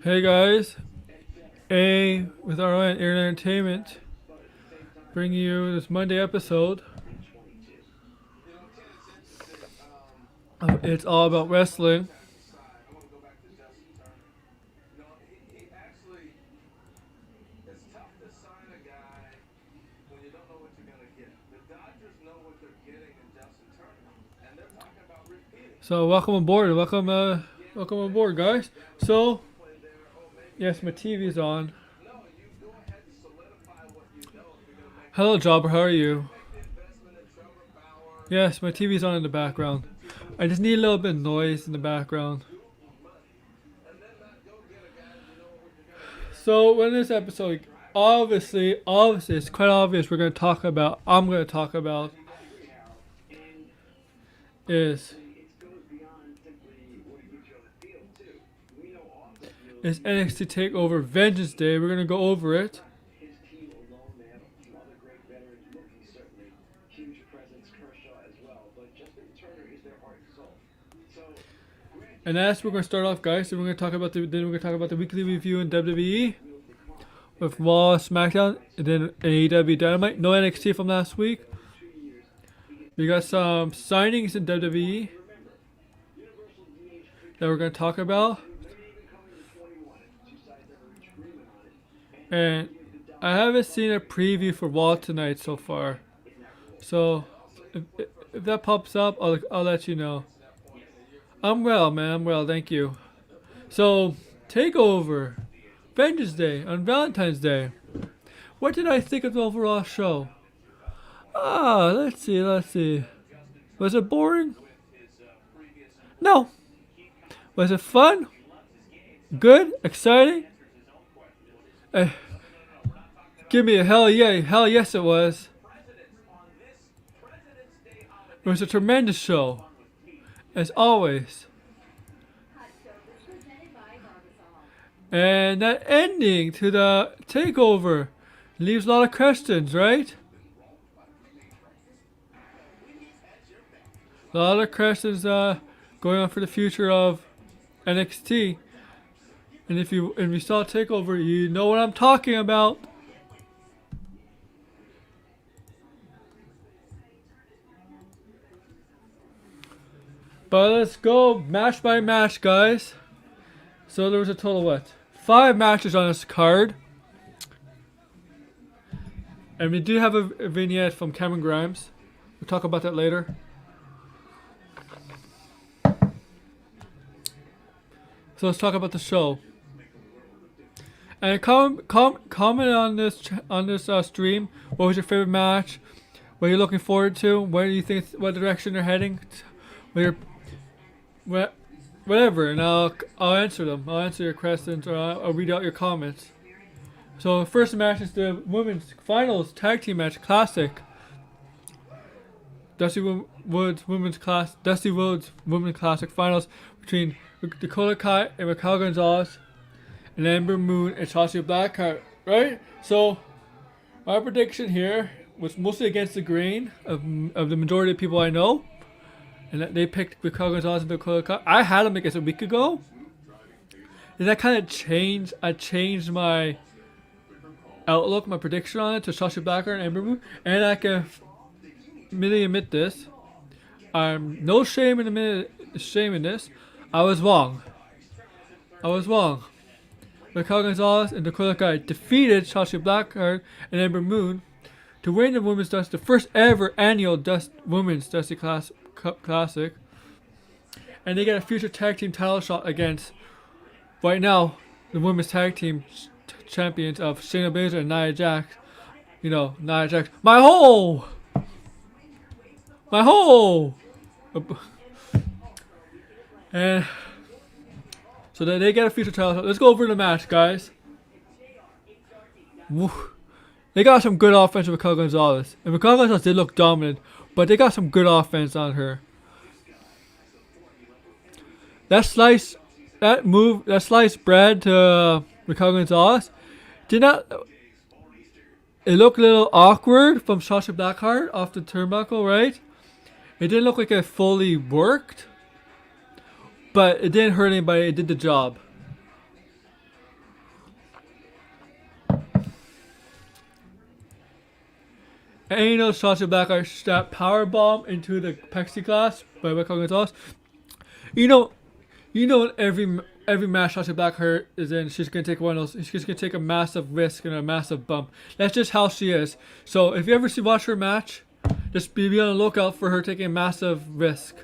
Hey guys, A with our own Internet Entertainment, bringing you this Monday episode. It's all about wrestling. So welcome aboard, welcome aboard, guys. So yes, my TV's on. Hello, Jobber. How are you? Yes, my TV's on in the background. I just need a little bit of noise in the background. So in this episode, obviously, it's quite obvious I'm going to talk about is NXT Takeover Vengeance Day. We're going to go over it. And that's where we're gonna start off, guys. So we're gonna talk about the weekly review in WWE with Raw, SmackDown, and then AEW Dynamite. No NXT from last week. We got some signings in WWE that we're gonna talk about, and I haven't seen a preview for Raw tonight so far. So if that pops up, I'll let you know. I'm well, man. I'm well, thank you. So, Takeover, Vengeance Day on Valentine's Day. What did I think of the overall show? Let's see. Was it boring? No. Was it fun? Good? Exciting? Give me a hell yeah. Hell yes it was. It was a tremendous show. As always. And that ending to the takeover leaves a lot of questions, right? A lot of questions going on for the future of NXT. And if you saw Takeover, you know what I'm talking about. But let's go match by match, guys. So there was a total of 5 matches on this card. And we do have a vignette from Cameron Grimes. We'll talk about that later. So let's talk about the show. And comment on this stream. What was your favorite match? What are you looking forward to? Where do you think what direction they're heading? Whatever, and I'll answer them. I'll answer your questions, or I'll read out your comments. So the first match is the women's finals tag team match, classic. Dusty Woods Women's Classic finals between Dakota Kai and Raquel Gonzalez, and Ember Moon and Shotzi Blackheart. Right. So my prediction here was mostly against the grain of the majority of people I know. And they picked Raquel Gonzalez and Dakota Kai. I had them against a week ago. And that kind of changed. I changed my outlook, my prediction on it to Shotzi Blackheart and Ember Moon. And I can really admit this. I'm no shame in this. I was wrong. Raquel Gonzalez and Dakota Kai defeated Shotzi Blackheart and Ember Moon to win the Women's Dusty, the first ever annual Women's Dusty Classic, and they get a future tag team title shot against right now the women's tag team champions of Shayna Baszler and Nia Jax. You know, Nia Jax, my hole. And so they get a future title shot. Let's go over the match, guys. Woo. They got some good offense with Raquel Gonzalez, and Raquel Gonzalez did look dominant. But they got some good offense on her. That sliced bread to Raquel Gonzalez did not. It looked a little awkward from Shotzi Blackheart off the turnbuckle, right? It didn't look like it fully worked, but it didn't hurt anybody. It did the job. And you know, Sasha Black that power bomb into the plexiglass by Raquel Gonzalez. You know, in every match Sasha Black is in, she's gonna take one of those. She's gonna take a massive risk and a massive bump. That's just how she is. So if you ever watch her match, just be on the lookout for her taking a massive risk.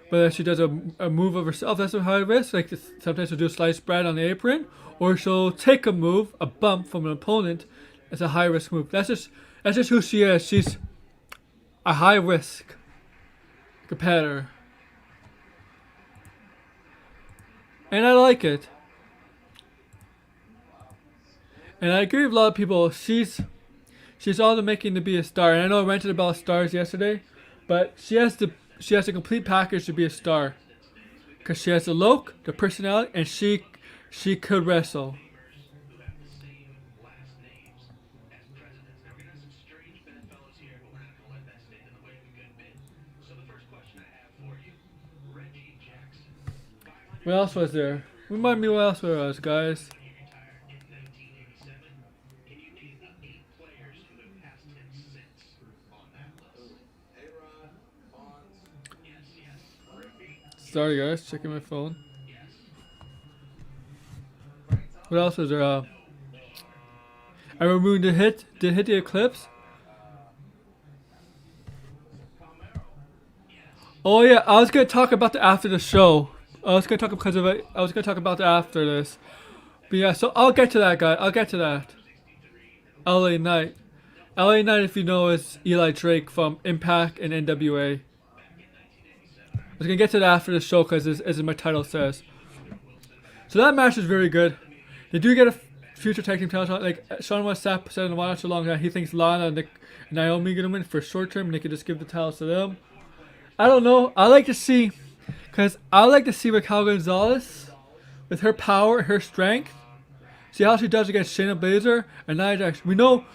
Whether she does a move of herself, that's a high risk. Like sometimes she'll do a sliced bread on the apron, or she'll take a move, a bump from an opponent. It's a high risk move. That's just who she is. She's a high risk competitor, and I like it. And I agree with a lot of people. She's on the making to be a star. And I know I ranted about stars yesterday, but she has a complete package to be a star. Because she has the look, the personality, and she could wrestle. What else was there? Remind me what else there was, guys. Sorry guys, checking my phone. What else was there? I removed did hit the Eclipse. Oh yeah, I was gonna talk about the after the show. I was gonna talk about the after this. But yeah, so I'll get to that, guy. I'll get to that. LA Knight. LA Knight, if you know, is Eli Drake from Impact and NWA. I was going to get to that after the show because as my title says. So that match is very good. They do get a future tag team title shot. Like Sean West said in the not too long that he thinks Lana and Naomi are going to win for short term and they could just give the titles to them. I don't know. I like to see Raquel Gonzalez with her power, her strength. See how she does against Shayna Baszler and Nia Jax. We know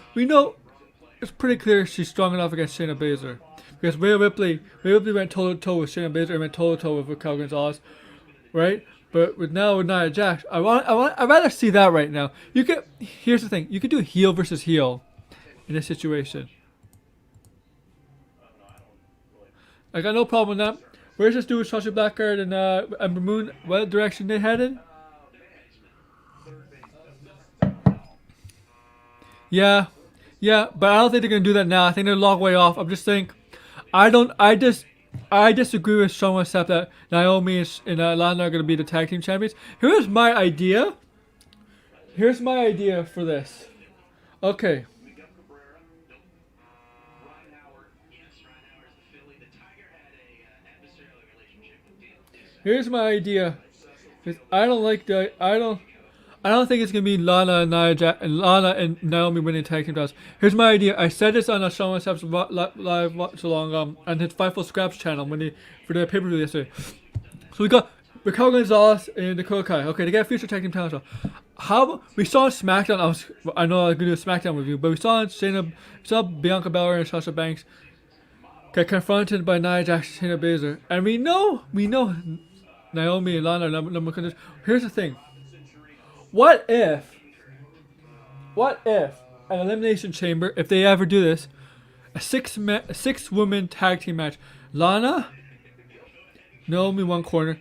it's pretty clear she's strong enough against Shayna Baszler. Because Rhea Ripley went toe-to-toe with Shayna Baszler and went toe-to-toe with Raquel Gonzalez, right? But with Nia Jax, I'd rather see that right now. Here's the thing, you could do heel versus heel in this situation. I got no problem with that. Where's this dude with Sasha Blackguard and Ember Moon? What direction they headed? Yeah, but I don't think they're gonna do that now. I think they're a long way off. I'm just saying. I disagree with Sean Westap that Naomi and Lana are going to be the tag team champions. Here's my idea for this. Okay. Here's my idea. I don't think it's gonna be Lana and Naomi winning tag team titles. Here's my idea. I said this on Sean Westap's live watch along on his Fightful Scraps channel for the pay-per-view yesterday. So we got Raquel Gonzalez and Dakota Kai. Okay, they get a future tag team title. We saw on SmackDown. I know I was gonna do a SmackDown review, but we saw Bianca Belair and Sasha Banks get confronted by Nia Jax and Shayna Baszler, and we know Naomi and Lana are number contenders. Here's the thing. What if an Elimination Chamber, if they ever do this, a six-woman tag team match, Lana, Naomi one corner,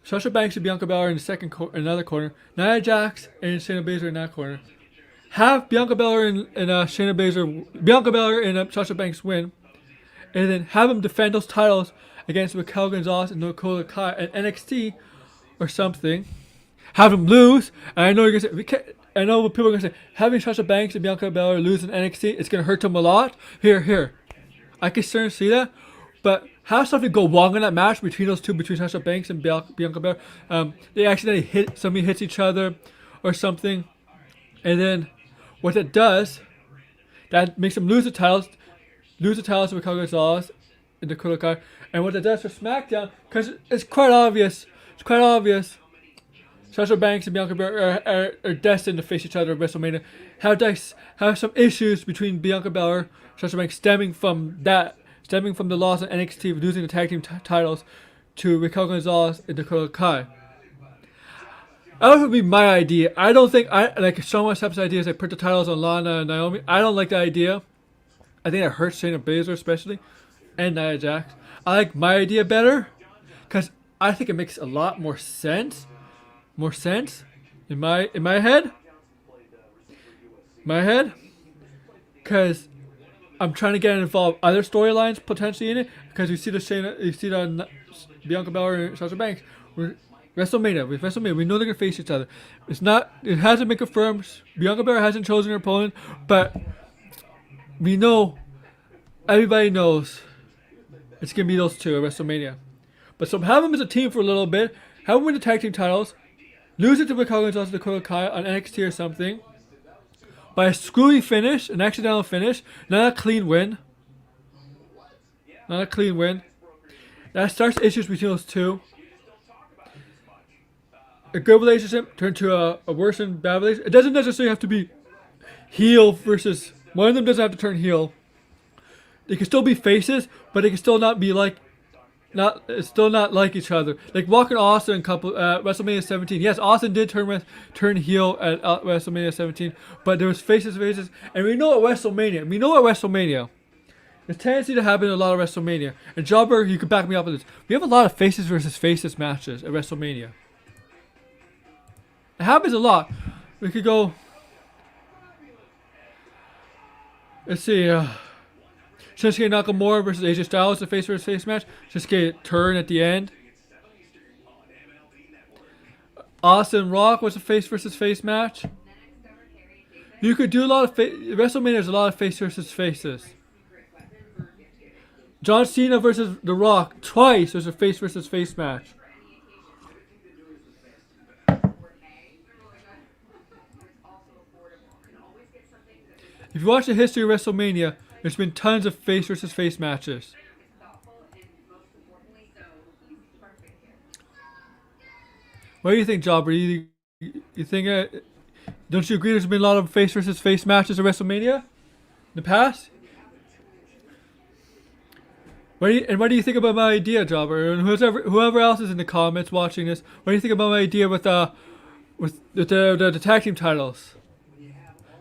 Sasha Banks and Bianca Belair in the another corner, Nia Jax and Shayna Baszler in that corner. Have Bianca Belair and Sasha Banks win, and then have them defend those titles against Raquel Gonzalez and Dakota Kai at NXT or something. Have them lose, and I know you're gonna say I know what people are gonna say. Having Sasha Banks and Bianca Belair lose in NXT, it's gonna hurt them a lot. Here, I can certainly see that, but have something go wrong in that match between those two, between Sasha Banks and Bianca Belair. They accidentally somebody hits each other, or something, and then what that does, that makes them lose the titles to Raquel Gonzalez and Dakota Kai, and what that does for SmackDown, because it's quite obvious. Sasha Banks and Bianca Belair are destined to face each other at WrestleMania. Have some issues between Bianca Belair and Sasha Banks stemming from the loss of NXT, losing the tag team titles to Raquel Gonzalez and Dakota Kai. That would be my idea. I don't think like Sean Westap's idea is like put the titles on Lana and Naomi. I don't like that idea. I think it hurts Shayna Baszler especially, and Nia Jax. I like my idea better, because I think it makes a lot more sense. More sense in my head. My head, because I'm trying to get involved other storylines potentially in it. Because you see the Bianca Belair and Sasha Banks. WrestleMania, we know they're gonna face each other. It hasn't been confirmed. Bianca Belair hasn't chosen her opponent, but we know, everybody knows, it's gonna be those two at WrestleMania. But so have them as a team for a little bit, have them win the tag team titles, lose it to Raquel Gonzalez and Dakota Kai on NXT or something, by a screwy finish, an accidental finish, not a clean win. Not a clean win. That starts issues between those two. A good relationship turned to a worse and bad relationship. It doesn't necessarily have to be heel versus... One of them doesn't have to turn heel. They can still be faces, but they can still not be like... still not like each other. Like Walker and Austin and WrestleMania 17. Yes, Austin did turn heel at WrestleMania 17, but there was faces, and we know at WrestleMania, there's a tendency to happen in a lot of WrestleMania. And Jobber, you can back me up on this. We have a lot of faces versus faces matches at WrestleMania. It happens a lot. We could go. Let's see. Shinsuke Nakamura versus AJ Styles, the face versus face match. Shinsuke turn at the end. Austin Rock was a face versus face match. You could do a lot of WrestleMania. There's a lot of face versus faces. John Cena versus The Rock twice. There's a face versus face match. If you watch the history of WrestleMania, there's been tons of face versus face matches. What do you think, Jobber? You think? Don't you agree? There's been a lot of face versus face matches at WrestleMania in the past. What do you think about my idea, Jobber? And whoever else is in the comments watching this, what do you think about my idea with the tag team titles?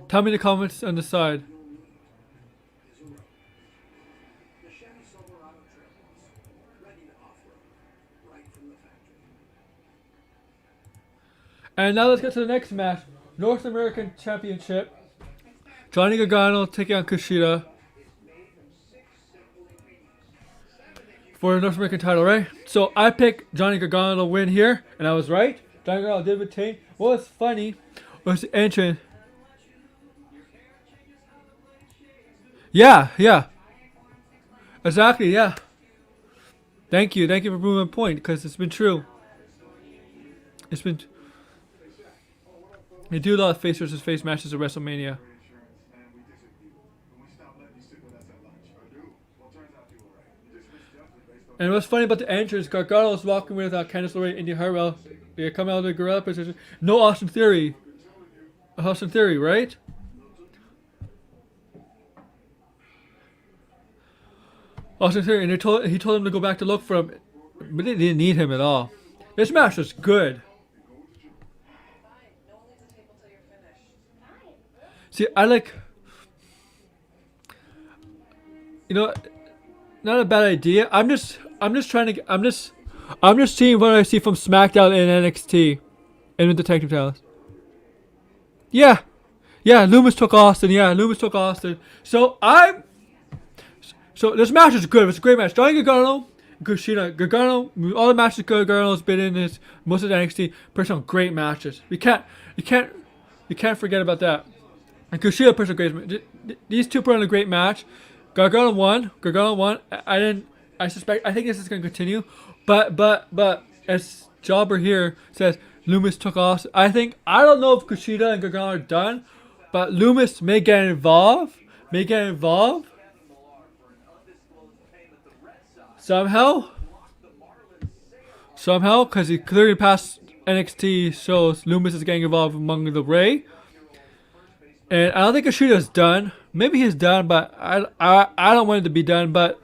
Tell me in the comments on the side. And now let's get to the next match. North American Championship. Johnny Gargano taking on Kushida for the North American title, right? So I picked Johnny Gargano to win here, and I was right. Johnny Gargano did retain. What was funny was the entrance. Yeah. Exactly, yeah. Thank you for proving my point, because it's been true. They do a lot of face versus face matches at WrestleMania. And what's funny about the entrance, Gargano was walking with Candice LeRae, Indy Hartwell. They come out of the gorilla position. No Austin Theory. Austin Theory, right? Austin Theory, and he told him to go back to look for him, but they didn't need him at all. This match was good. See, I like, not a bad idea. I'm just seeing what I see from Smackdown and NXT, and with the tag team titles. Yeah, Loomis took Austin. So this match is good. It's a great match. Johnny Gargano, Kushida. Gargano, all the matches Gargano's been in most of the NXT. Personal great matches. You can't forget about that. And Kushida personal great match. These two put on a great match. Gargano won. I think this is gonna continue. But as Jobber here says, Loomis took off. I don't know if Kushida and Gargano are done, but Loomis may get involved. Somehow, because he clearly passed NXT shows, Loomis is getting involved among the Ray. And I don't think Kushida's done. Maybe he's done, but I don't want it to be done. But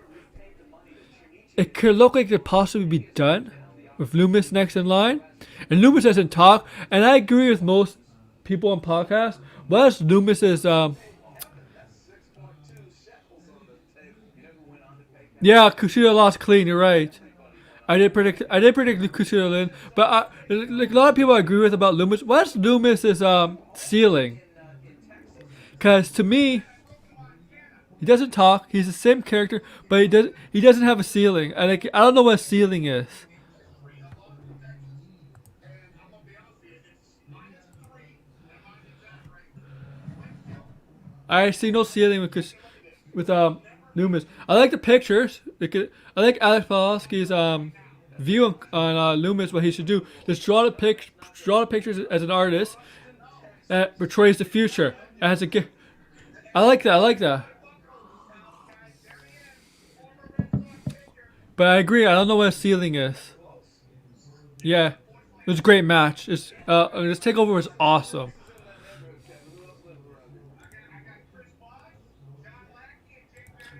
it could look like it could possibly be done with Loomis next in line. And Loomis doesn't talk. And I agree with most people on podcasts. What is Loomis's Yeah, Kushida lost clean. You're right. I did predict Kushida win, but like a lot of people I agree with about Loomis. What's Loomis's ceiling? Because to me, he doesn't talk. He's the same character, but he doesn't have a ceiling. I don't know what ceiling is. I see no ceiling with Loomis. I like the pictures. I like Alex Pawlowski's view on Loomis. What he should do: just draw the pictures as an artist that portrays the future. As a gift. I like that. I like that. But I agree. I don't know what a ceiling is. Yeah, it was a great match. This takeover was awesome.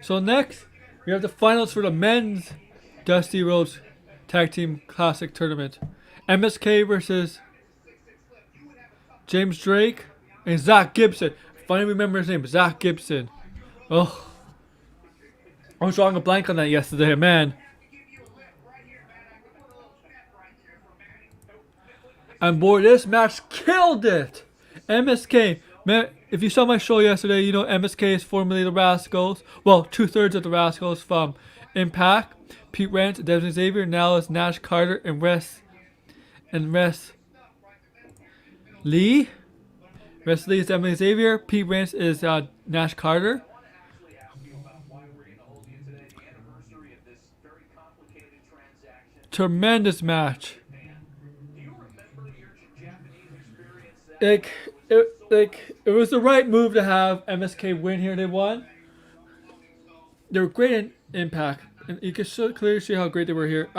So next, we have the finals for the men's Dusty Rhodes Tag Team Classic Tournament. MSK versus James Drake and Zach Gibson. Finally remember his name, Zach Gibson. Oh, I was drawing a blank on that yesterday, man. And boy, this match killed it. MSK, man, if you saw my show yesterday, you know MSK is formerly the Rascals. Well, 2/3 of the Rascals from Impact. Pete Rance, Devin Xavier, now is Nash Carter and Wes Lee. Wes Lee is Devin Xavier. Pete Rance is Nash Carter. Tremendous match. It was the right move to have MSK win here. They won. They were great in Impact, and you can clearly see how great they were here.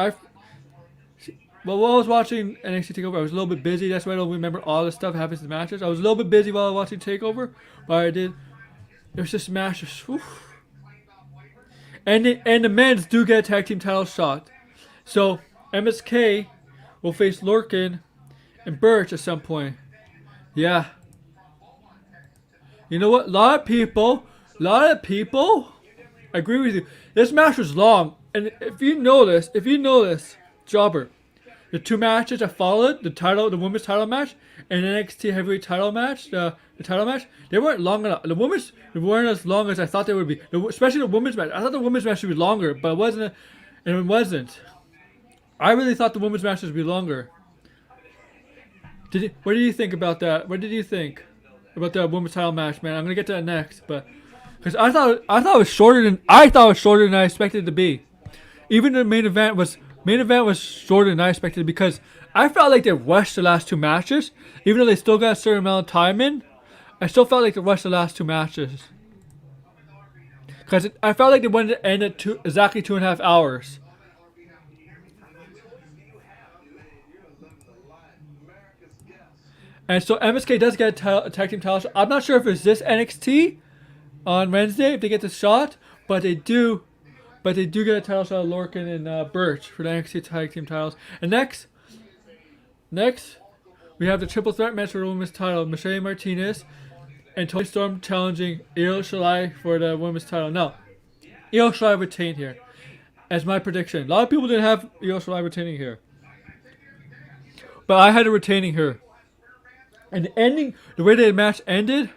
While I was watching NXT Takeover, I was a little bit busy. That's why I don't remember all the stuff that happens in the matches. I was a little bit busy while I was watching Takeover, but I did. It was just matches. Whew. And the men's do get a tag team title shot. So MSK will face Lorcan and Birch at some point. Yeah. You know what? A lot of people agree with you. This match was long, and if you know this, Jobber, the two matches that followed, the women's title match, and the NXT heavyweight title match, the title match, they weren't long enough. The women's weren't as long as I thought they would be. Especially the women's match. I thought the women's match should be longer, but it wasn't. And it wasn't. I really thought the women's match should be longer. What did you think about that? What did you think about the women's title match, man? I'm gonna get to that next, but because I thought it was shorter than I expected it to be. Even the main event was shorter than I expected because I felt like they rushed the last two matches, even though they still got a certain amount of time in. I still felt like they rushed the last two matches because I felt like they wanted to end at exactly 2.5 hours. And so MSK does get a tag team title shot. I'm not sure if it's this NXT on Wednesday if they get the shot, but they do get a title shot of Lorcan and Birch for the NXT tag team titles. And next we have the triple threat match for the women's title: Michelle Martinez and Toni Storm challenging Io Shirai for the women's title. No, Io Shirai retained here, as my prediction. A lot of people didn't have Io Shirai retaining here, but I had her retaining her. And the ending, the way the match ended,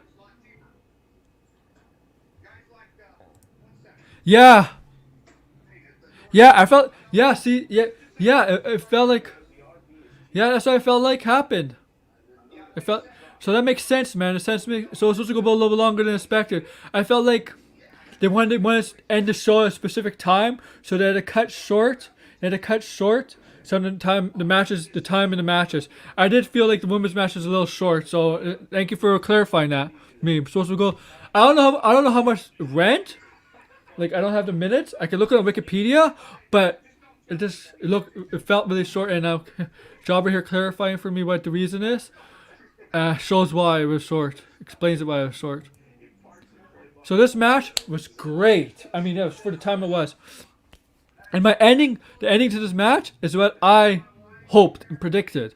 yeah, I felt, it felt like, that's what I felt like happened. So that makes sense, man. So it's supposed to go a little bit longer than expected. I felt like they wanted to end the show at a specific time, so they had to cut short. Some of the time in the matches. I did feel like the women's match was a little short, so thank you for clarifying that. I'm supposed to go. I don't know how much it went. Like I don't have the minutes. I can look on Wikipedia, but it felt really short. And now Jobber here clarifying for me what the reason is. Shows why it was short. Explains it why it was short. So this match was great. I mean, it was for the time it was. And the ending to this match is what I hoped and predicted.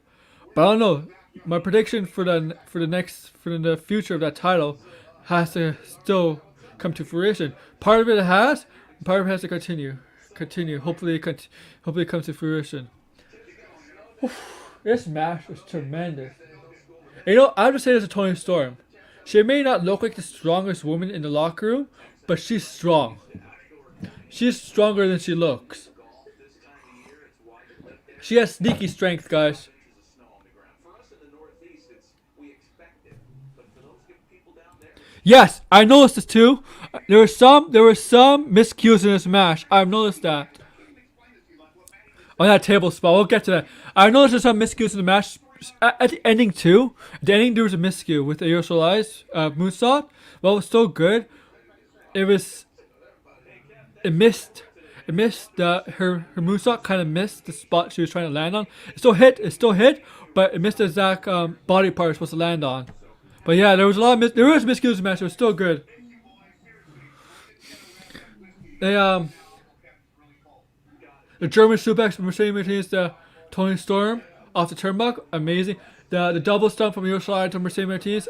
But I don't know. My prediction for the future of that title has to still come to fruition. Part of it has, Power has to continue. Hopefully, hopefully it comes to fruition. This match was tremendous. You know, I would say this to Toni Storm. She may not look like the strongest woman in the locker room, but she's strong. She's stronger than she looks. She has sneaky strength, guys. Yes, I noticed this too. There were some miscues in this match. I've noticed that. On that table spot, we'll get to that. I noticed there's some miscues in the match at the ending too. At the ending there was a miscue with the Yoshi's moonsault. Well, it was still good. It missed. Her moonsault kind of missed the spot she was trying to land on. It still hit, but it missed the exact body part it was supposed to land on. But yeah, there was a lot of miscues in the match. It was still good. The German suplex from Mercedes Martinez to Toni Storm off the turnbuckle, amazing. The double stump from Yoshirai to Mercedes Martinez,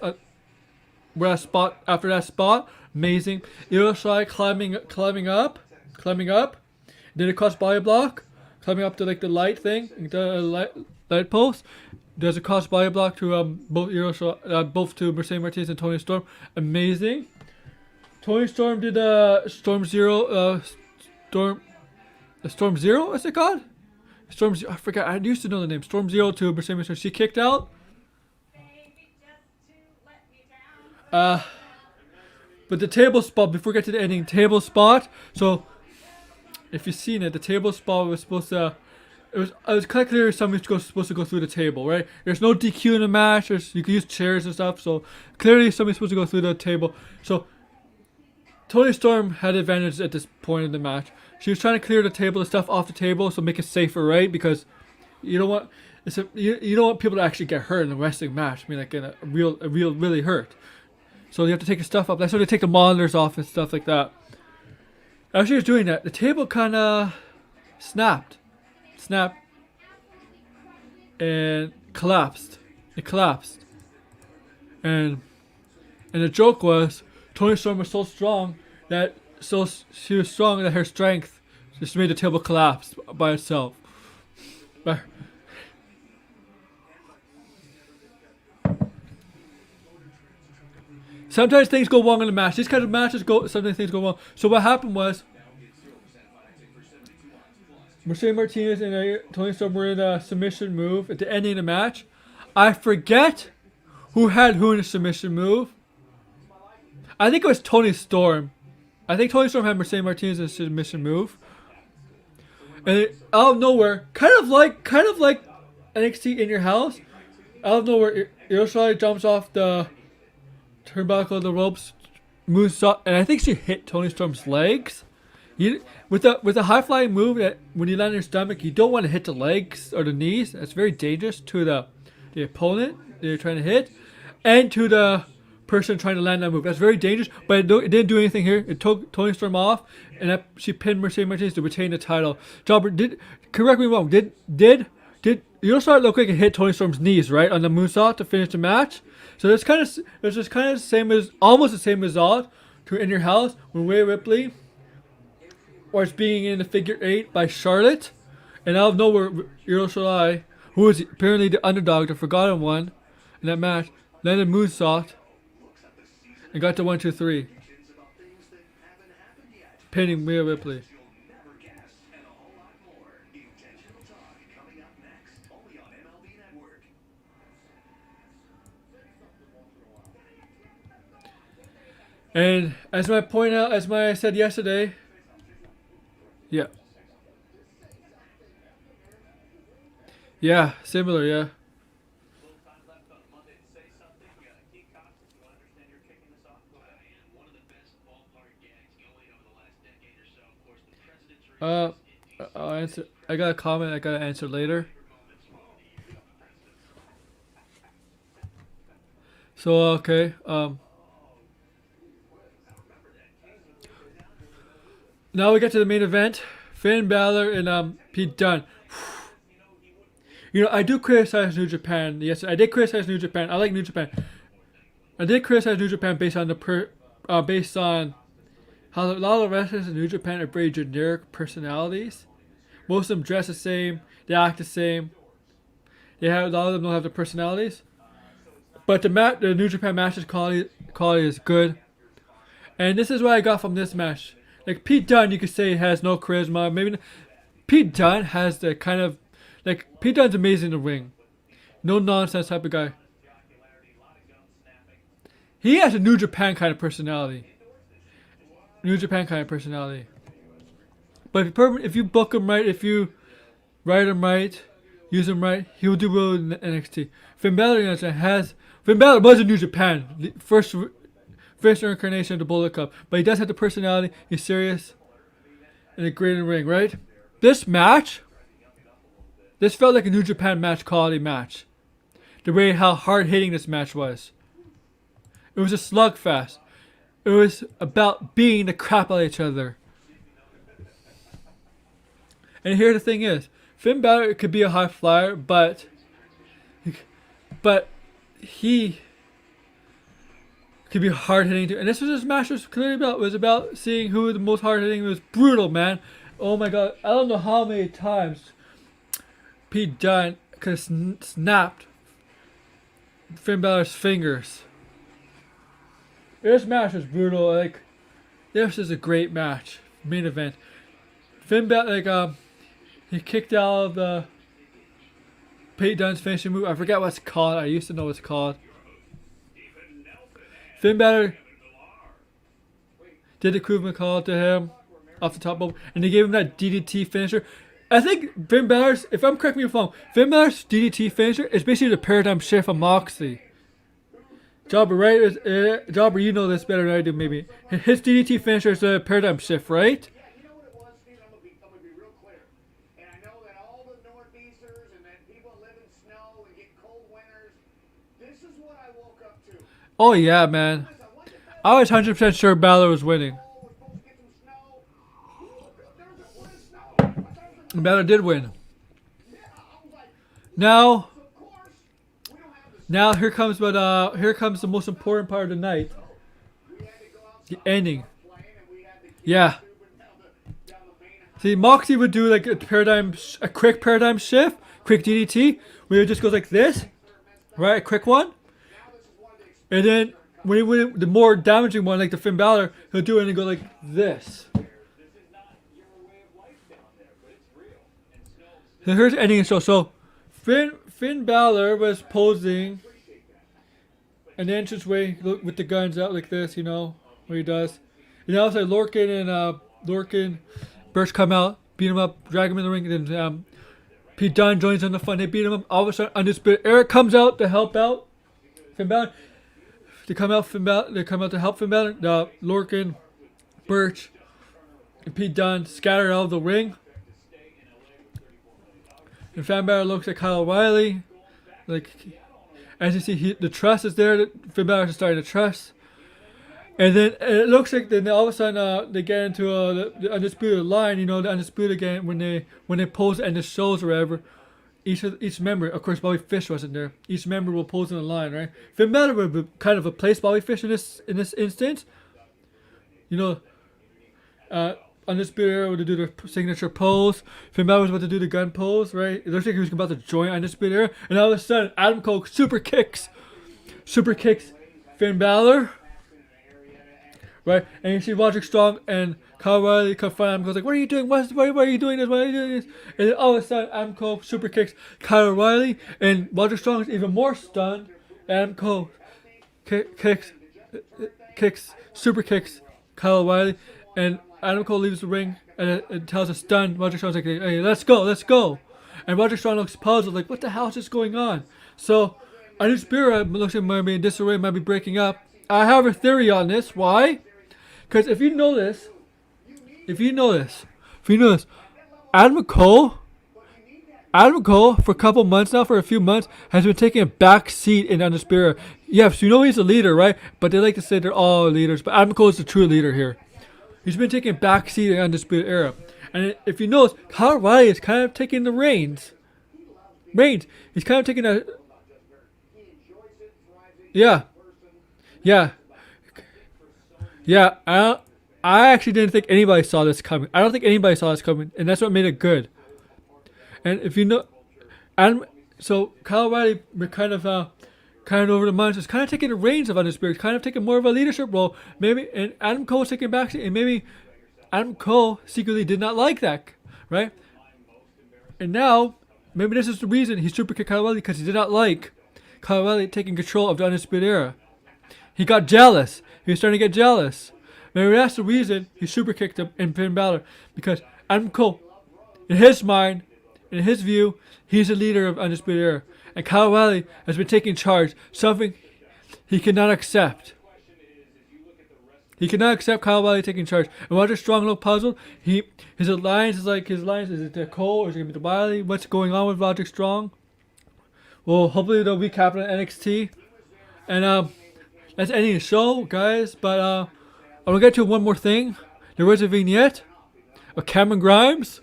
after that spot, amazing. Yoshirai climbing up, then a cross body block, climbing up to like the light thing, the light post. There's a cross body block to both to Mercedes Martinez and Toni Storm, amazing. Toni Storm did Storm Zero, Storm Zero, what's it called? Storm Zero, I forgot, I used to know the name. Storm Zero to Mercedes Martinez. She kicked out. But the table spot, before we get to the ending, table spot. So, if you've seen it, the table spot was supposed to, it was kind of clear somebody's supposed to go through the table, right? There's no DQ in the match. You can use chairs and stuff. So, clearly somebody's supposed to go through the table. So, Toni Storm had advantage at this point in the match. She was trying to clear the table, the stuff off the table, so make it safer, right? Because you don't want you don't want people to actually get hurt in a wrestling match. I mean, like in a really hurt. So you have to take the stuff up. That's why they take the monitors off and stuff like that. As she was doing that, the table kind of snapped, and collapsed. It collapsed, and the joke was Toni Storm was so strong that she was strong that her strength just made the table collapse by itself. But sometimes things go wrong in the match. These kind of matches sometimes things go wrong. So what happened was Mercedes Martinez and Toni Storm were in a submission move at the ending of the match. I forget who had who in a submission move. I think it was Toni Storm. I think Toni Storm had Mercedes Martinez in a submission move. And out of nowhere, kind of like NXT in your house, out of nowhere, Yoshirai jumps off the turnbuckle, the ropes, moonsault, and I think she hit Toni Storm's legs. With a high flying move, that when you land on your stomach, you don't want to hit the legs or the knees. That's very dangerous to the opponent that you're trying to hit, and to the person trying to land that move. That's very dangerous, but it didn't do anything here. It took Toni Storm off, and she pinned Mercedes Martinez to retain the title. Jobber, correct me wrong. Did Yoshirai look like it hit Toni Storm's knees right on the moonsault to finish the match? So it's just kind of almost the same result to In Your House when Rhea Ripley was being in the figure 8 by Charlotte, and out of nowhere Yoshirai, who was apparently the underdog, the forgotten one in that match, landed moonsault and got to 1, 2, 3, pinning Rhea Ripley. And as I said yesterday, yeah, similar, yeah. I'll answer. I got a comment I gotta answer later. So okay, now we get to the main event. Finn Balor and Pete Dunne. You know, I do criticize New Japan. Yes, I did criticize New Japan. I like New Japan. I did criticize New Japan based on how a lot of wrestlers in New Japan are very generic personalities. Most of them dress the same, they act the same. A lot of them don't have the personalities. But the New Japan matches quality is good. And this is what I got from this match. Like Pete Dunne, you could say has no charisma. Maybe not. Pete Dunne has the kind of Pete Dunne's amazing in the ring. No nonsense type of guy. He has a New Japan kind of personality. New Japan kind of personality. But if you book him right, if you write him right, use him right, he'll do well in NXT. Finn Balor was in New Japan, the first incarnation of the Bullet Club. But he does have the personality. He's serious and a great in the ring, right? This felt like a New Japan match, quality match. The way how hard hitting this match was. It was a slugfest. It was about beating the crap out of each other. And here the thing is, Finn Balor could be a high flyer, but he could be hard hitting too. And this was this match was clearly about. It was about seeing who the most hard hitting. It was brutal, man. Oh my god, I don't know how many times Pete Dunne could have snapped Finn Balor's fingers. This match was brutal. This is a great match. Main event. Finn Balor, he kicked out of the Pete Dunne's finishing move. I forget what it's called. I used to know what it's called. Finn Balor did the Kruger call to him off the top rope, and they gave him that DDT finisher. I think Finn Balor's, if I'm correct me if I'm wrong, Finn Balor's DDT finisher is basically the paradigm shift of Moxley. Jobber, right? Jobber, you know this better than I do, maybe. His DDT finisher is the paradigm shift, right? Yeah, you know what it was, Steve? I'm gonna be real clear. And I know that all the Northeasters and that people live in snow and get cold winters, this is what I woke up to. Oh yeah, man. I was 100% sure Balor was winning. Balor did win. Now here comes the most important part of the night. The ending. Yeah. See, Moxie would do like a quick paradigm shift, quick DDT, where it just goes like this, right? A quick one. And then when he went the more damaging one, like the Finn Balor, he'll do it and go like this. So here's the ending of the show. So Finn Balor was posing an entranceway with the guns out like this, you know, what he does. And also Lorcan, Birch come out, beat him up, drag him in the ring, and then Pete Dunne joins in the fun. They beat him up. All of a sudden, Undisputed Era comes out to help out Finn Balor. They come out to help Finn Balor. Lorcan, Birch, and Pete Dunne scatter out of the ring. And Finn Balor looks at Kyle O'Reilly. As you see, the trust is there. Finn Balor is starting to trust. And then it looks like then all of a sudden they get into the Undisputed line. You know, the Undisputed again when they pose and the shows or whatever. Each member, of course, Bobby Fish wasn't there. Each member will pose in a line, right? Finn Balor would kind of replace Bobby Fish in this instance. You know, Undisputed Era would do the signature pose. Finn Balor was about to do the gun pose, right? It looks like he was about to join Undisputed Era, and all of a sudden, Adam Cole super kicks Finn Balor, right? And you see Roderick Strong and Kyle O'Reilly confront him. Goes like, "What are you doing? Why are you doing this? Why are you doing this?" And then all of a sudden, Adam Cole super kicks Kyle O'Reilly, and Roderick Strong is even more stunned. Adam Cole super kicks Kyle O'Reilly, and Adam Cole leaves the ring and it tells a stunned Roderick Strong like, "Hey, let's go." And Roderick Strong looks puzzled, like, "What the hell is this going on?" So Undisputed looks like maybe in disarray, might be breaking up. I have a theory on this. Why? Because if you know this, Adam Cole for a couple months now, for a few months, has been taking a back seat in Undisputed. Yes, you know he's a leader, right? But they like to say they're all leaders. But Adam Cole is the true leader here. He's been taking a back seat in Undisputed Era. And if you notice, Kyle O'Reilly is kind of taking the reins. He's kind of taking a... Yeah. I actually didn't think anybody saw this coming. I don't think anybody saw this coming, and that's what made it good. And if you know, and so Kyle O'Reilly kind of over the months is kind of taking the reins of Undisputed, kind of taking more of a leadership role. Maybe, and Adam Cole taking back, and maybe Adam Cole secretly did not like that, right? And now, maybe this is the reason he super kicked Kyle O'Reilly, because he did not like Kyle O'Reilly taking control of the Undisputed Era. He got jealous. He was starting to get jealous. Maybe that's the reason he super kicked him in Finn Balor, because Adam Cole, in his mind, in his view, he's the leader of Undisputed Era. And Kyle O'Reilly has been taking charge, something he cannot accept. He cannot accept Kyle O'Reilly taking charge. And Roger Strong looked puzzled. His alliance is it Cole or is it going to be the O'Reilly? What's going on with Roger Strong? Well, hopefully they'll recap it on NXT. And that's ending the show, guys. But I'm going to get to one more thing. There was a vignette of Cameron Grimes.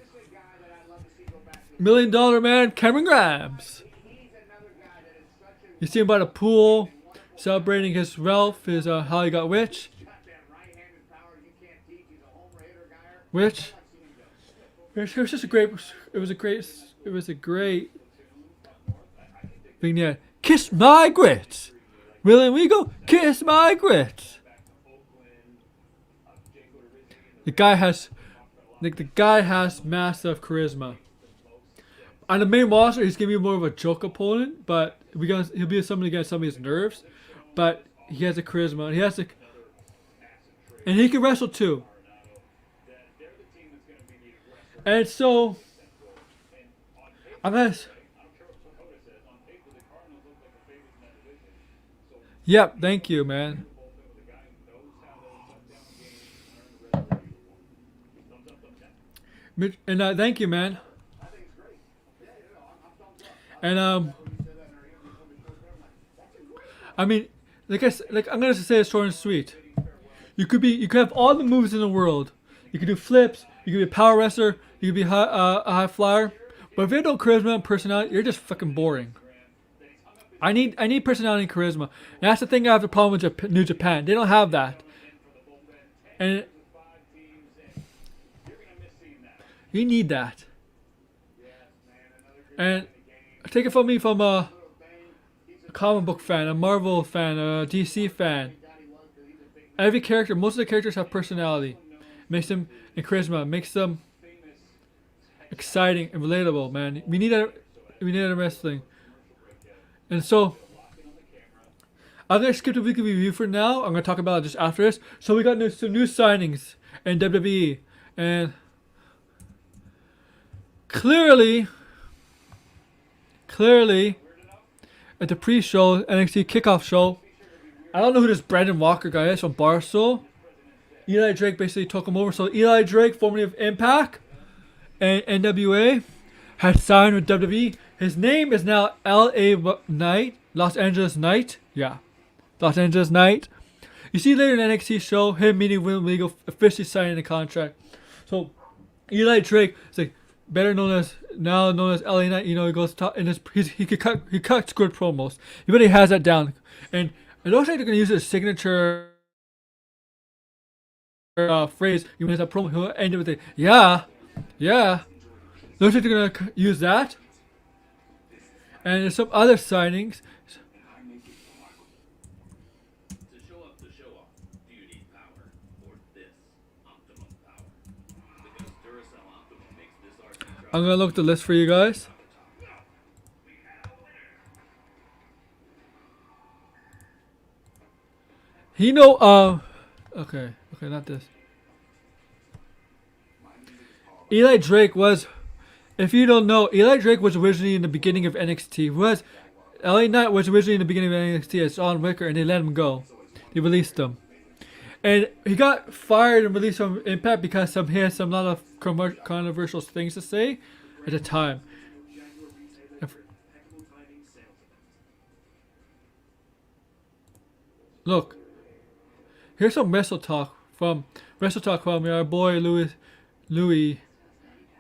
$1 Million Man, Cameron Grimes. You see him by the pool, celebrating his Ralph, his how he got rich. Which it was just a great. It was a great vignette. Kiss my grits, William Regal. Kiss my grits. The guy has massive charisma. On the main roster, he's gonna be more of a joke opponent, but he'll be somebody against some of his nerves. But he has a charisma, and he can wrestle too. And so, Yep, thank you, man. And thank you, man. And I mean, I'm gonna say it's short and sweet. You could have all the moves in the world. You could do flips. You could be a power wrestler. You could be a high flyer. But if you have no charisma and personality, you're just fucking boring. I need personality and charisma. And that's the thing I have the problem with New Japan. They don't have that. And you need that. And take it from me, from a comic book fan, a Marvel fan, a DC fan. Every character, most of the characters have personality. Makes them, and charisma, makes them exciting and relatable, man. We need that in wrestling. And so, I'm going to skip the weekly review for now. I'm going to talk about it just after this. So we got some new signings in WWE. And clearly, at the pre-show, NXT kickoff show, I don't know who this Brandon Walker guy is from Barstool. Eli Drake basically took him over. So Eli Drake, formerly of Impact and NWA, has signed with WWE. His name is now L.A. Knight, Los Angeles Knight. Yeah, Los Angeles Knight. You see later in the NXT show, him meeting William Regal, officially signing the contract. So Eli Drake is like known as L.A. Knight. You know, he goes top, and he cuts good promos. He really has that down, and it looks like they're gonna use his signature phrase. You mean that promo? He'll end it with a yeah. Looks like they're gonna use that. And there's some other signings. I'm gonna look at the list for you guys. Okay, not this. Eli Drake was, if you don't know, Eli Drake was originally in the beginning of NXT. LA Knight was originally in the beginning of NXT as John Wicker, and they let him go. They released him. And he got fired and released from Impact because he had a lot of controversial things to say at the time. Look, here's some wrestle talk from our boy Louis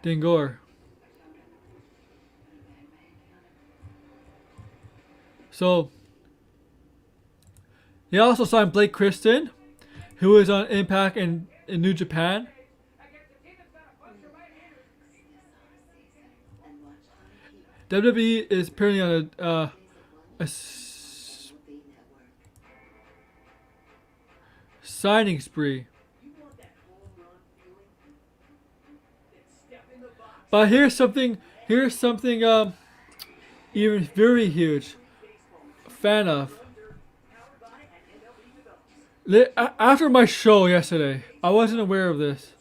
Dingor. So he also signed Blake Christian, who was on Impact and in New Japan. WWE is apparently on a signing spree. But here's something even very huge. Fan of. After my show yesterday, I wasn't aware of this.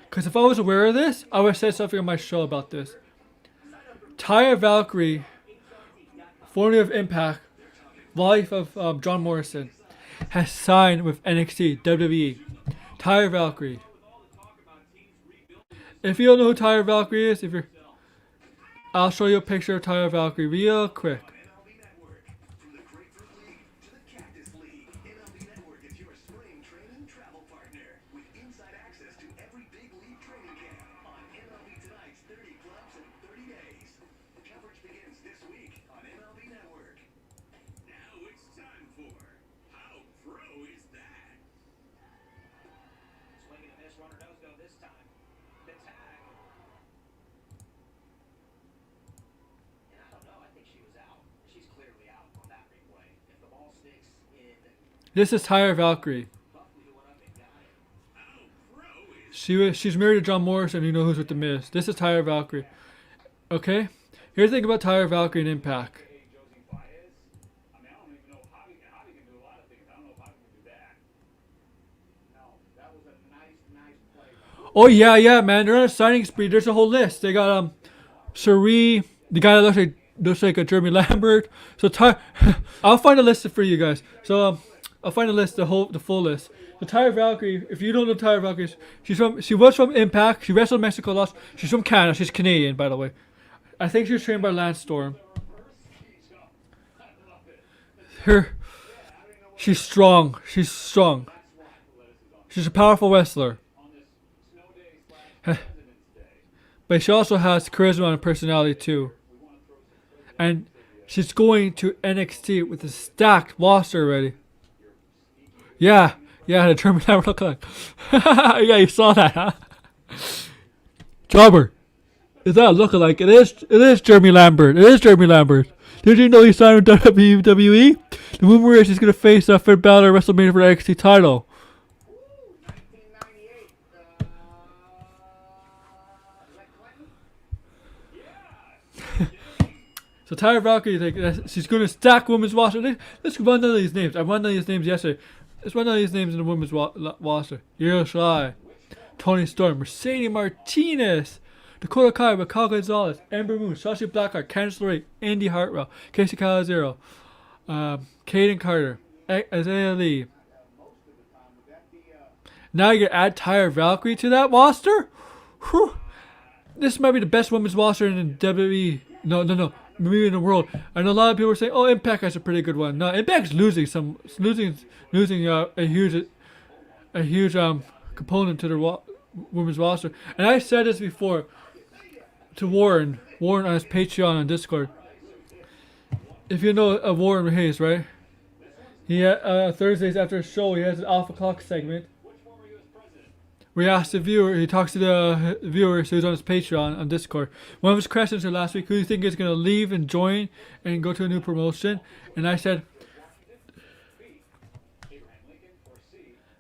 Because if I was aware of this, I would have said something on my show about this. Taya Valkyrie, formerly of Impact, wife of John Morrison, has signed with NXT WWE. Taya Valkyrie. If you don't know who Taya Valkyrie is, I'll show you a picture of Taya Valkyrie real quick. This is Taya Valkyrie. She's married to John Morrison. You know who's with the Miz. This is Taya Valkyrie. Okay. Here's the thing about Taya Valkyrie and Impact. Oh yeah, man. They're on a signing spree. There's a whole list. They got Cherie, the guy that looks like a Jeremy Lambert. So I'll find a list for you guys. So I'll find a list, the full list. So Taya Valkyrie, if you don't know Taya Valkyrie, she was from Impact. She wrestled Mexico lost. She's from Canada. She's Canadian, by the way. I think she was trained by Lance Storm. She's strong. She's a powerful wrestler. But she also has charisma and personality too. And she's going to NXT with a stacked roster already. Yeah, the German Lambert look like. Yeah, you saw that, huh? Jobber, is that a lookalike? It is Jeremy Lambert. It is Jeremy Lambert. Did you know he signed with WWE? The rumor is he's going to face Finn Balor at WrestleMania for the NXT title. So Taya Valkyrie, she's going to stack women's roster. Let's run down these names. I ran down these names yesterday. Let's run down these names in the women's roster. Io Shirai, Toni Storm, Mercedes Martinez, Dakota Kai, Raquel Gonzalez, Ember Moon, Shotzi Blackheart, Candice LeRae, Indy Hartwell, Casey Calzero, Kaden Carter, Isaiah Lee. Now you're going to add Taya Valkyrie to that roster? Whew. This might be the best women's roster in the WWE. No. Maybe in the world. I know a lot of people are saying, "Oh, Impact has a pretty good one." No, Impact's losing a huge component to the women's roster. And I said this before to Warren on his Patreon and Discord. If you know Warren Hayes, right? He Thursdays after a show, he has an Alpha Clock segment. We asked the viewer, he talks to the viewers who's on his Patreon on Discord. One of his questions for last week, who do you think is going to leave and join and go to a new promotion? And I said,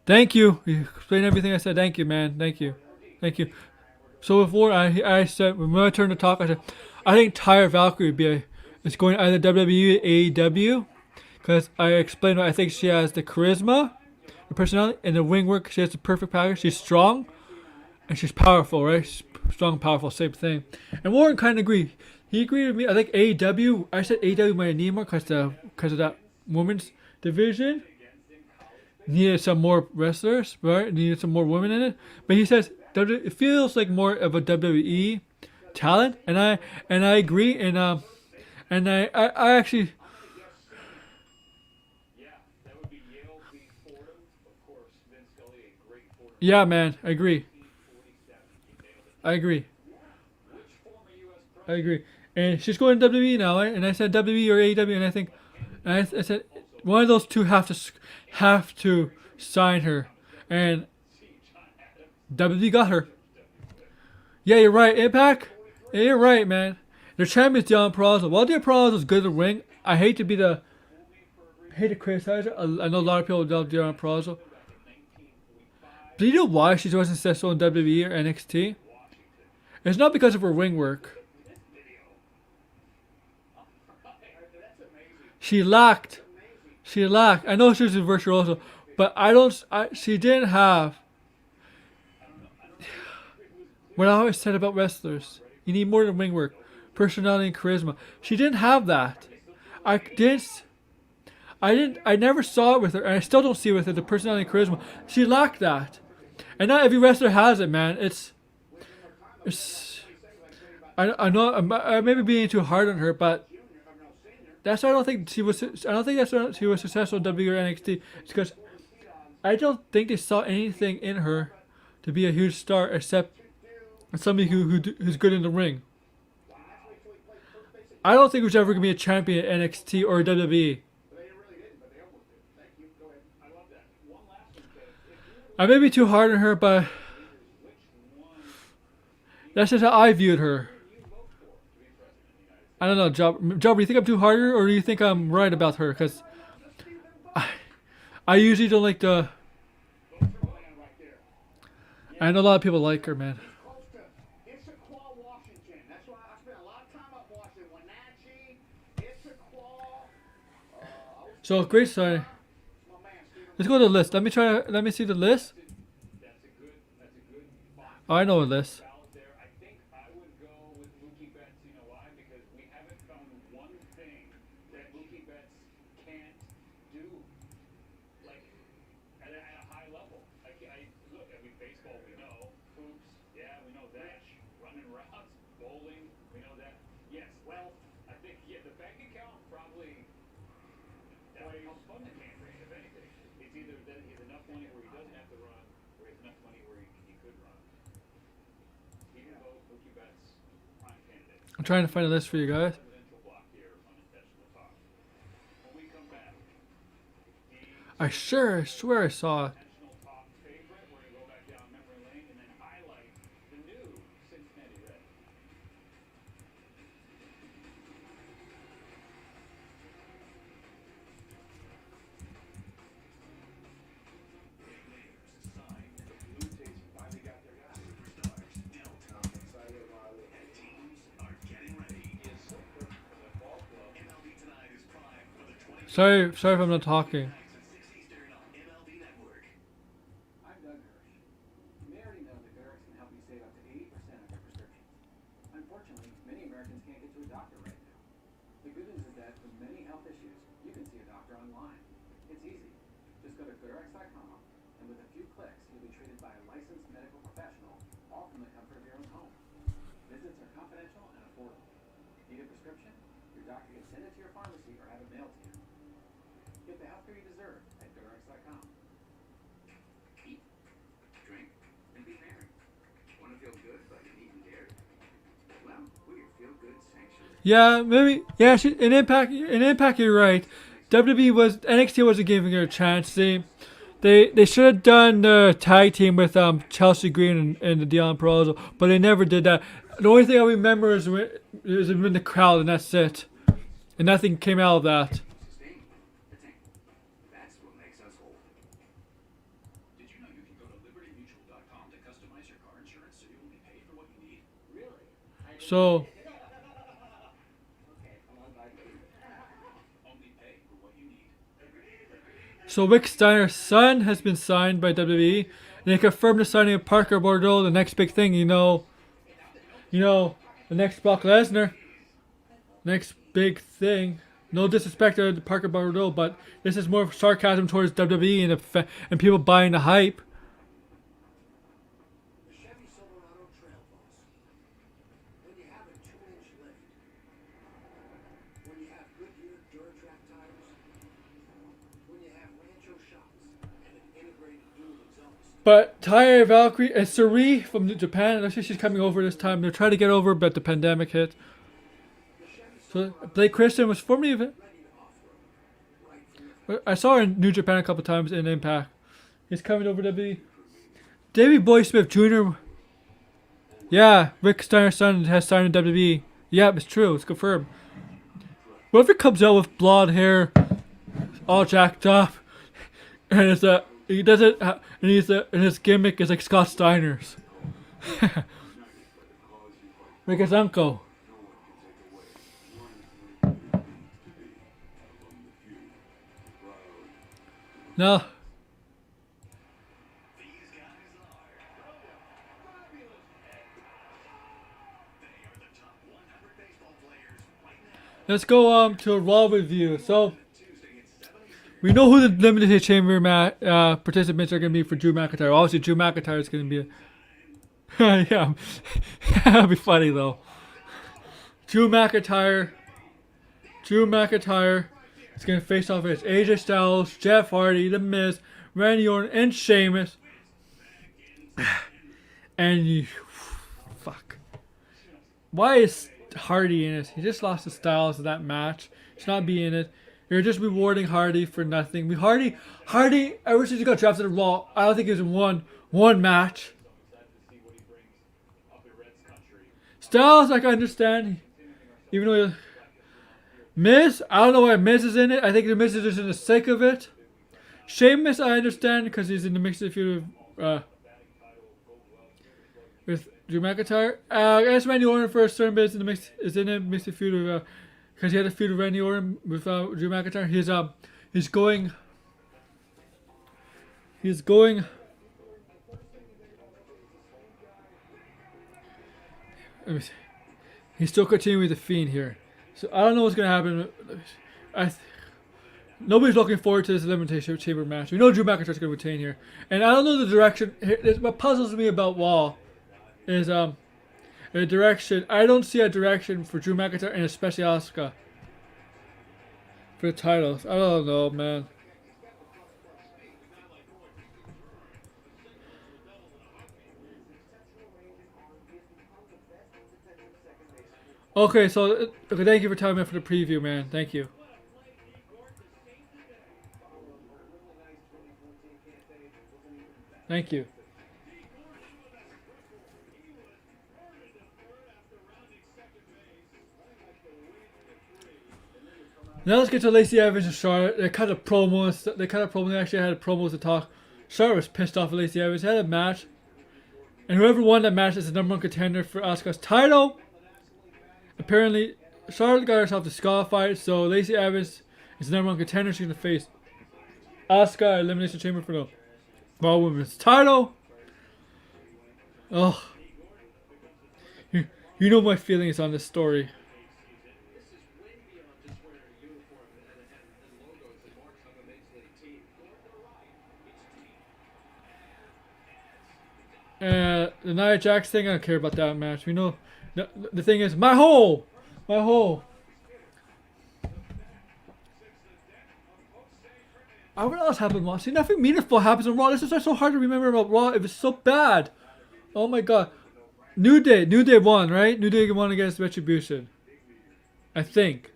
thank you. He explained everything I said. Thank you, man. Thank you. So before I said, when I turned to talk, I said, I think Taya Valkyrie is going either WWE or AEW. Because I explained, I think she has the charisma, the personality, and the wing work. She has the perfect package. She's strong and she's powerful, right? She's strong, powerful, same thing. And Warren kind of agreed. He agreed with me. I think AEW. I said AEW might need more because of that women's division needed some more wrestlers, right? Needed some more women in it. But he says it feels like more of a WWE talent, and I agree. And I actually. Yeah, man, I agree. And she's going to WWE now, right? And I said WWE or AEW, and I said one of those two have to sign her, and WWE got her. Yeah, you're right, Impact. Yeah, you're right, man. Their champion's Deon Purrazzo. While Deon Purrazzo is good in the ring, I hate to criticize her. I know a lot of people love Deon Purrazzo. Do you know why she wasn't successful in WWE or NXT? It's not because of her ring work. She lacked. I know she was a virtuoso, but she didn't have. What I always said about wrestlers, you need more than ring work, personality and charisma. She didn't have that. I never saw it with her, and I still don't see it with her, the personality and charisma. She lacked that. And not every wrestler has it, man. I know I may be being too hard on her, but that's why I don't think she was. I don't think that's why she was successful in WWE or NXT. It's because I don't think they saw anything in her to be a huge star, except somebody who's good in the ring. I don't think she was ever gonna be a champion at NXT or WWE. I may be too hard on her, but that's just how I viewed her. I don't know, Job, do you think I'm too hard on her, or do you think I'm right about her? Because I usually don't like the... I know a lot of people like her, man. So, great sign. Let's go to the list. Let me see the list. Oh, I know a list. I'm trying to find a list for you guys. I swear I saw it. Sorry if I'm not talking. I'm Doug Hirsch. You may already know that GoodRx can help you save up to 80% of your prescriptions. Unfortunately, many Americans can't get to a doctor right now. The good news is that for many health issues, you can see a doctor online. It's easy. Just go to GoodRx.com, and with a few clicks, you'll be treated by a licensed medical professional, all from the comfort of your own home. Visits are confidential and affordable. Need a prescription? Your doctor can send it to your pharmacy or have it mailed to you. Get the healthcare you deserve at GoodRx.com. Eat, drink, and be merry. Want to feel good, but you need dairy? Well, we're your feel-good sanctuary. Yeah, maybe. Yeah, in Impact, you're right. NXT wasn't giving her a chance. They should have done the tag team with Chelsea Green and the Deon Purrazzo, but they never did that. The only thing I remember is in the crowd, and that's it. And nothing came out of that. That's what makes us whole. Did you know you can go to libertymutual.com to customize your car insurance so you only pay for what you need? Really? So, Only pay for what you need. so Rick Steiner's son has been signed by WWE, and they confirmed the signing of Parker Bordeaux, the next big thing. You know, the next Brock Lesnar, next big thing. No disrespect to Parker Bordeaux, but this is more sarcasm towards WWE and people buying the hype. The Chevy Silverado Trail Boss. When you have a 2-inch lift, when you have Goodyear Duratrack tires, when you have Rancho shocks and an integrated dual exhaust. But Taya Valkyrie and Suri from Japan, looks like she's coming over this time. They're trying to get over, but the pandemic hit. So Blake Christian was formerly of it. I saw her in New Japan a couple times in Impact. He's coming over to WWE. Davey Boy Smith Jr. Yeah, Rick Steiner's son has signed in WWE. Yeah, it's true. It's confirmed. Whoever comes out with blonde hair, all jacked up, and he does it, and and his gimmick is like Scott Steiner's, like his uncle. No. Let's go to a Raw review. So we know who the Elimination Chamber participants are going to be for Drew McIntyre. Obviously, Drew McIntyre is going to be yeah, that'd be funny though. Drew McIntyre is going to face off against AJ Styles, Jeff Hardy, The Miz, Randy Orton, and Sheamus. And fuck. Why is Hardy in it? He just lost to Styles in that match. He should not be in it. You're just rewarding Hardy for nothing. Hardy, ever since he got drafted to Raw, I don't think he was in one match. Styles, like, I understand. Even though Miz, I don't know why Miz is in it. I think the Miz is just in the sake of it. Sheamus, I understand because he's in the mixed feud with Drew McIntyre. I guess Randy Orton for a certain bit is in a mixed feud with because he had a feud with Randy Orton with Drew McIntyre. He's going. Let me see. He's still continuing with the Fiend here. So I don't know what's gonna happen. Nobody's looking forward to this Elimination Chamber match. We know Drew McIntyre's gonna retain here, and I don't know the direction. What puzzles me about Raw is a direction. I don't see a direction for Drew McIntyre and especially Asuka for the titles. I don't know, man. Okay, so thank you for telling me for the preview, man. Thank you. Thank you. Now let's get to Lacey Evans and Charlotte. They cut a promo. They actually had promos to talk. Charlotte was pissed off at Lacey Evans. They had a match, and whoever won that match is the #1 contender for Asuka's title. Apparently, Charlotte got herself disqualified, so Lacey Evans is the #1 contender. She's gonna face Asuka at Elimination Chamber for the Raw Women's title. Oh, you know my feelings on this story. The Nia Jax thing, I don't care about that match. We know the thing is my hole. I what else happened Raw? See, nothing meaningful happens on Raw. This is so hard to remember about Raw. It was so bad. Oh my god. New Day won, right? New Day won against Retribution, I think.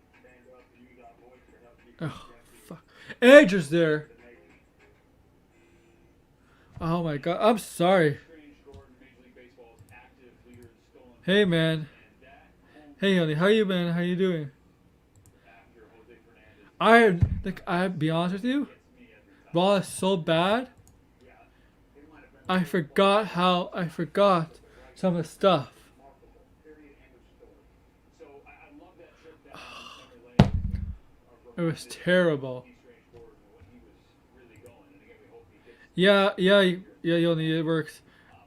Oh fuck. Edge is there. Oh my god. I'm sorry. Hey man. Hey honey, how you been? How you doing? I'll be honest with you. Raw is so bad. I forgot some of the stuff. It was terrible. Yeah, Yoni, it works.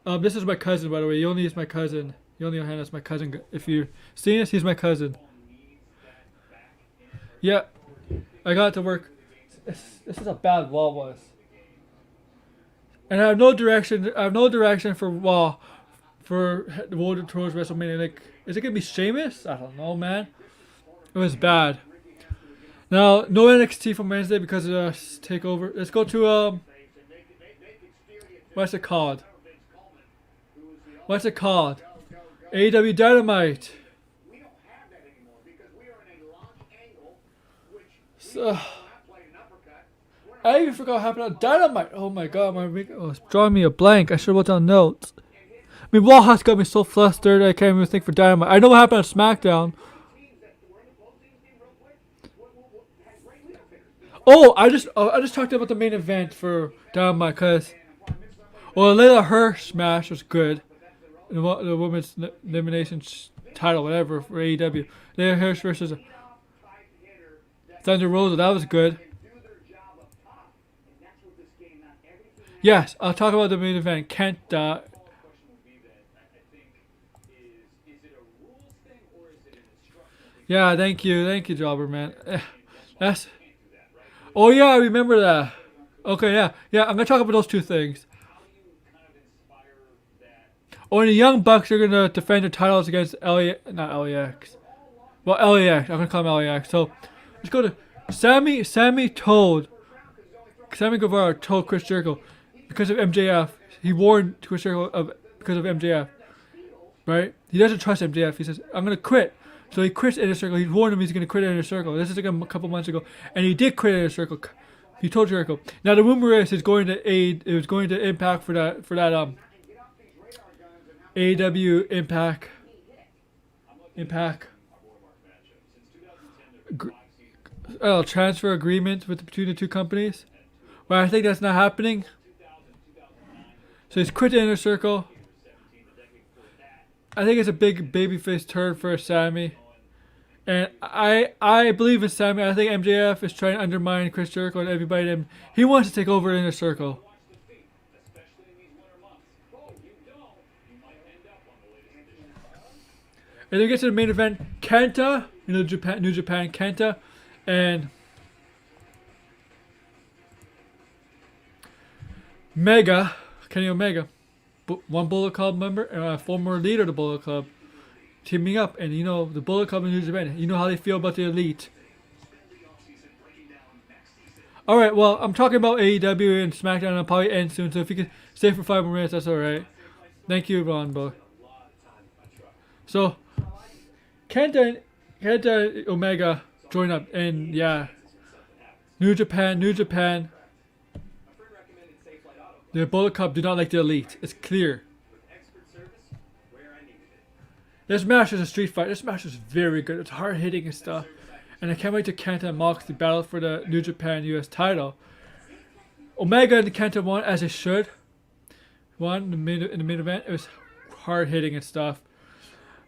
This is my cousin, by the way. Yoni is my cousin. Yoni Ohana is my cousin. If you're seeing this, he's my cousin. Yeah, I got to work. This is a bad Raw was. And I have no direction. For Raw for the road towards WrestleMania. Like, is it gonna be Sheamus? I don't know, man. It was bad. Now, no NXT from Wednesday because of the takeover. Let's go to what's it called? AEW Dynamite. So, I even forgot what happened on Dynamite. Oh my god, it's drawing me a blank. I should have wrote down notes. I mean, Raw has got me so flustered I can't even think for Dynamite. I know what happened on Smackdown. Oh, I just talked about the main event for Dynamite because, well, Layla Hirsch match was good. The women's elimination title, whatever, for AEW. Layla Hirsch versus Thunder Rosa, that was good. Yes, I'll talk about the main event. Kenta. Yeah, thank you, Jobber, man. That's. Oh yeah, I remember that. Okay, yeah, I'm gonna talk about those two things. Oh, and the Young Bucks are gonna defend their titles against not LAX. Well, LAX. I'm gonna call them LAX. So let's go to Sammy Guevara told Chris Jericho because of MJF. He warned Chris Jericho because of MJF. Right? He doesn't trust MJF. He says, "I'm gonna quit." So he quits Inner Circle. He warned him he's gonna quit Inner Circle. This is like a couple months ago, and he did quit Inner Circle. He told Jericho. Now the rumor is it's going to aid. It was going to Impact for that AEW Impact transfer agreement between the two companies. But I think that's not happening. So he's quit the Inner Circle. I think it's a big babyface turn for Sammy. And I believe in Sammy. I think MJF is trying to undermine Chris Jericho and everybody. He wants to take over Inner Circle. And then we get to the main event. Kenta, New Japan Kenta, and Kenny Omega, one Bullet Club member and a former leader of the Bullet Club, teaming up. And the Bullet Club in New Japan, you know how they feel about the Elite. Alright, well, I'm talking about AEW and Smackdown, and I'll probably end soon, so if you could stay for 5 more minutes, that's alright. Thank you, Ron, boy. So, Kenta Omega join up, and yeah, New Japan. The Bullet Club do not like the Elite. It's clear. This match is a street fight. This match is very good. It's hard hitting and stuff, and I can't wait to Kenta and Moxley battle for the New Japan US title. Omega and Kenta won as they should. Won in the main event. It was hard hitting and stuff.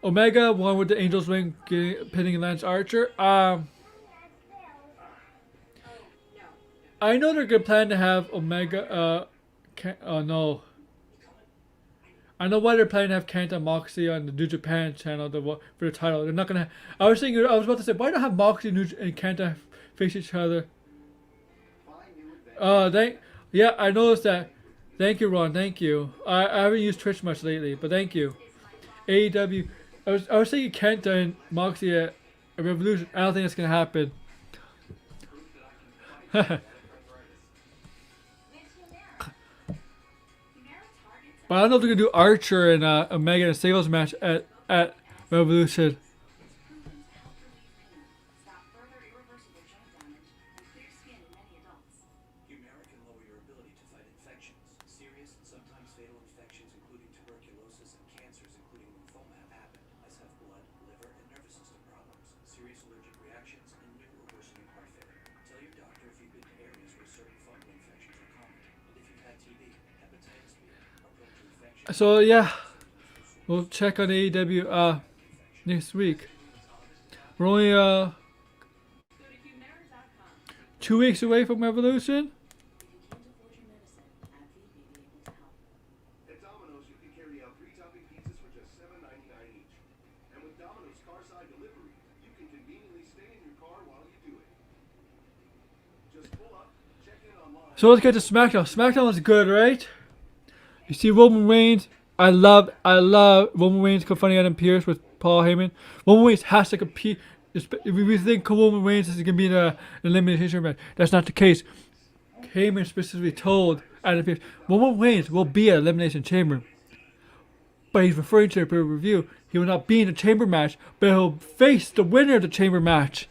Omega won with the Angel's Wing, pinning Lance Archer. I know they're gonna plan to have Omega. Oh no. I know why they're planning to have Kenta and Moxley on the New Japan channel for the title. They're not gonna. I was about to say, why not have Moxley and Kenta face each other? Yeah, I noticed that. Thank you, Ron. Thank you. I haven't used Twitch much lately, but thank you. AEW. I was thinking Kenta and Moxley at a Revolution. I don't think that's gonna happen. But I don't know if they're gonna do Archer and Omega in a singles match at Revolution. So yeah, we'll check on AEW next week. We're only 2 weeks away from Revolution. At Domino's, you can carry out 3 topping pizzas for just $7.99 each. And with Domino's Carside Delivery, you can conveniently stay in your car while you do it. Just pull up, check in online. So let's get to SmackDown. SmackDown was good, right? You see Roman Reigns. I love Roman Reigns confronting Adam Pearce with Paul Heyman. Roman Reigns has to compete. If we think Roman Reigns is going to be in an elimination match, that's not the case. Heyman specifically told Adam Pearce, Roman Reigns will be at Elimination Chamber. But he's referring to the pay-per-view. He will not be in the Chamber match, but he'll face the winner of the Chamber match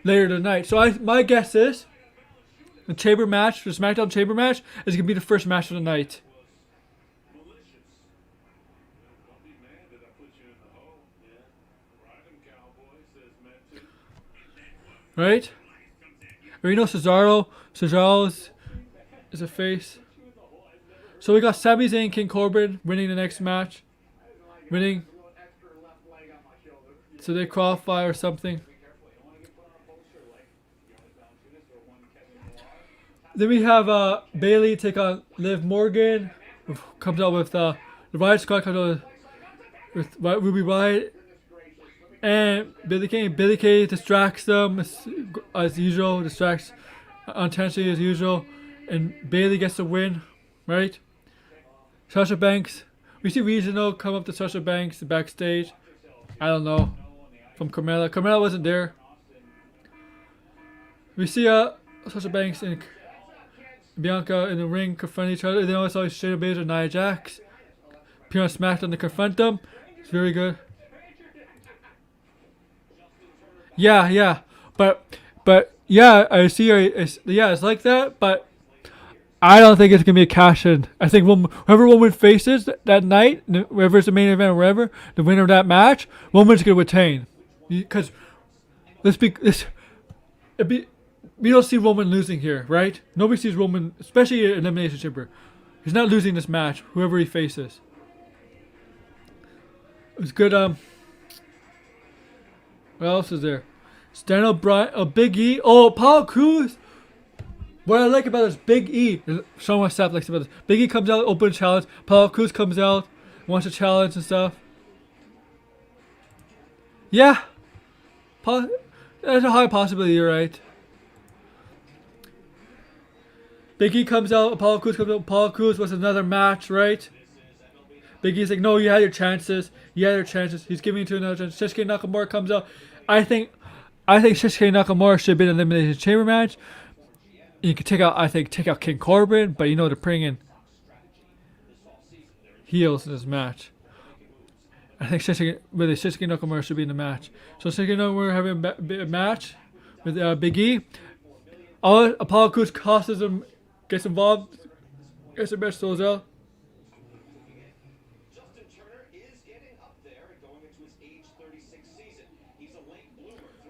later tonight. So my guess is the chamber match, the Smackdown chamber match, is gonna be the first match of the night. Malicious. Don't be mad that I put you in the hole. Yeah. Ride 'em, cowboy, says Meant to. Right? Or you know Cesaro is a face. So we got Sami Zayn, King Corbin winning the next match. Winning. So they qualify or something. Then we have Bailey take on Liv Morgan. Comes out with the Riot Squad comes out with Ruby Riott. And Billy Kay distracts them as usual, distracts unintentionally as usual, and Bailey gets the win, right? Sasha Banks, we see Regional come up to Sasha Banks backstage. I don't know, from Carmella. Carmella wasn't there. We see Sasha Banks and Bianca in the ring confront each other. Then also Shayna Baszler and Nia Jax appear on SmackDown to confront them. It's very good. Yeah, but yeah, I see. It's like that, but I don't think it's gonna be a cash in. I think whoever woman faces that night, whoever's the main event or whatever, the winner of that match, woman's gonna retain. Because we don't see Roman losing here, right? Nobody sees Roman, especially in Elimination Chamber. He's not losing this match, whoever he faces. It was good. What else is there? Stan O'Brien, Big E. Oh, Apollo Crews. What I like about this, Big E. Show my staff likes about this. Big E comes out, open challenge. Apollo Crews comes out, wants a challenge and stuff. Yeah. There's a high possibility, you're right. Big E comes out, Apollo Crews comes out. Apollo Crews wants another match, right? Big E's like, no, you had your chances. He's giving it to another chance. Shinsuke Nakamura comes out. I think Shinsuke Nakamura should have been an Elimination Chamber match. You could take out King Corbin, but you know they're bringing heels in this match. I think Shinsuke Nakamura should be in the match. So Shinsuke Nakamura having a match with Big E. Apollo Crews causes him, gets involved, gets the match throws out.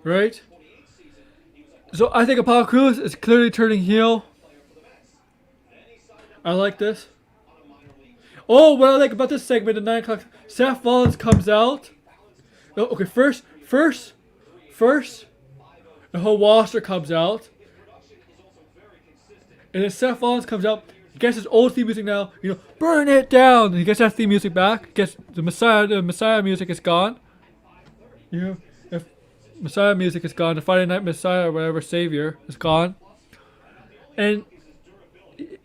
Right? So I think Apollo Crews is clearly turning heel. I like this. Oh, what I like about this segment at 9 o'clock, Seth Rollins comes out. Oh, okay, first, the whole roster comes out. And then Seth Rollins comes out, he gets his old theme music now, burn it down. And he gets that theme music back, gets the Messiah music is gone. If Messiah music is gone, the Friday Night Messiah or whatever, Savior is gone. And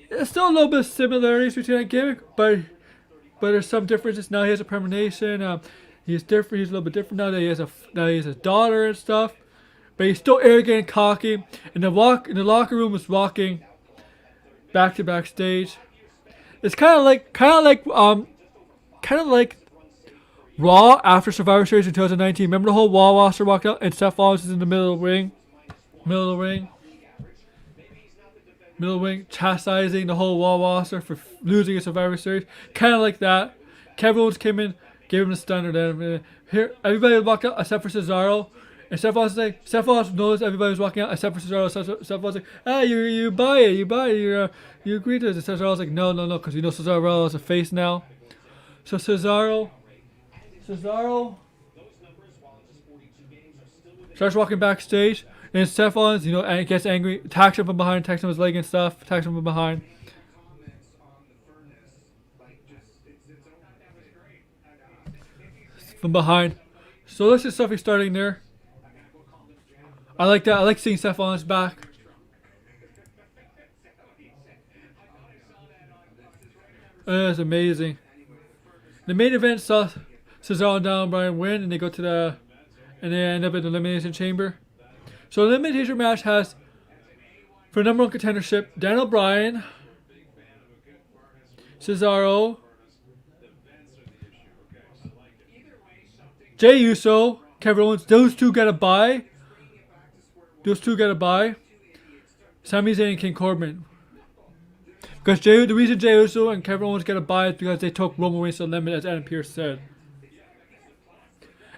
there's still a little bit of similarities between that gimmick, but there's some differences. Now he has a premonition. He's different. He's a little bit different now that he has a daughter and stuff. But he's still arrogant and cocky. And the locker room was walking back to backstage. It's kind of like Raw after Survivor Series in 2019. Remember the whole Raw roster walked out and Seth Rollins is in the middle of the ring, chastising the whole Raw roster for losing a Survivor Series. Kind of like that. Kevin Owens came in, gave him the stunner. Then here, everybody walked out except for Cesaro. And Seth Rollins knows everybody was walking out except for Cesaro. Seth Rollins like, you buy it, you agree to this. And Cesaro's like, no, because Cesaro is a face now. So Cesaro starts walking backstage, and Seth Rollins, and gets angry, attacks him from behind, attacks him with his leg and stuff, attacks him from behind. From behind. So this is stuff starting there. I like that. I like seeing Seth Rollins back. It's amazing. The main event saw Cesaro and Daniel Bryan win, and they end up in the Elimination Chamber. So the Elimination match has, for number one contendership, Daniel Bryan, Cesaro, Jey Uso, Kevin Owens. Those two get a bye. Sami Zayn and King Corbin. Because the reason Jey Uso and Kevin Owens get a bye is because they took Roman Reigns to the limit, as Adam Pearce said.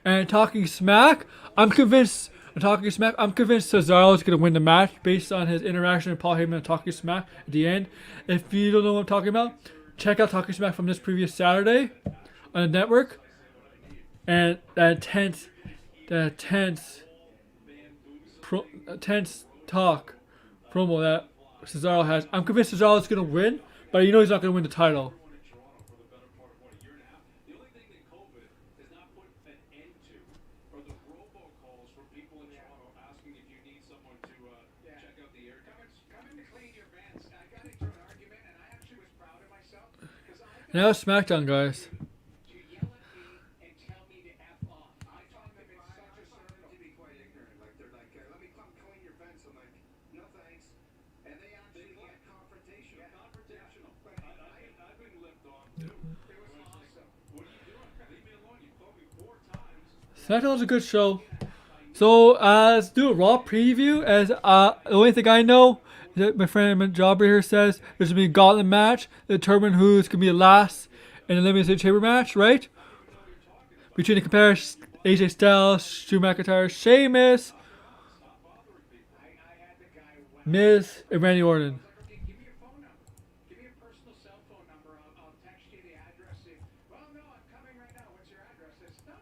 And talking smack, I'm convinced Cesaro is going to win the match based on his interaction with Paul Heyman and Talking Smack at the end. If you don't know what I'm talking about, check out Talking Smack from this previous Saturday on the network. And that tense talk promo that Cesaro has. I'm convinced Cesaro is going to win, but you know he's not going to win the title. The only thing that COVID has not put an end to are the robocalls from people in Toronto asking if you need someone to check out the air. Come in to clean your vents. I got into an argument, and I actually was proud of myself because I Now Smackdown, guys. to yell at me and tell me to F off. I thought they've been such a circle. To be quite ignorant, like they're like, let me come clean your fence. I'm like, no thanks. And they actually get confrontational. Confrontational. I've been left on too. It was awesome. What are you doing? Leave me alone. You called me 4 times. Smackdown's a good show. So, let's do a Raw preview. As the only thing I know is that my friend Jobber here says there's going to be a gauntlet match to determine who's going to be the last in the Elimination Chamber match, right? Between the competitors AJ Styles, Drew McIntyre, Sheamus, I had the guy whack. Miz, and Randy Orton. Okay, give me your phone number. Give me your personal cell phone number. I'll text you the address. Well, no, I'm coming right now. What's your address? No.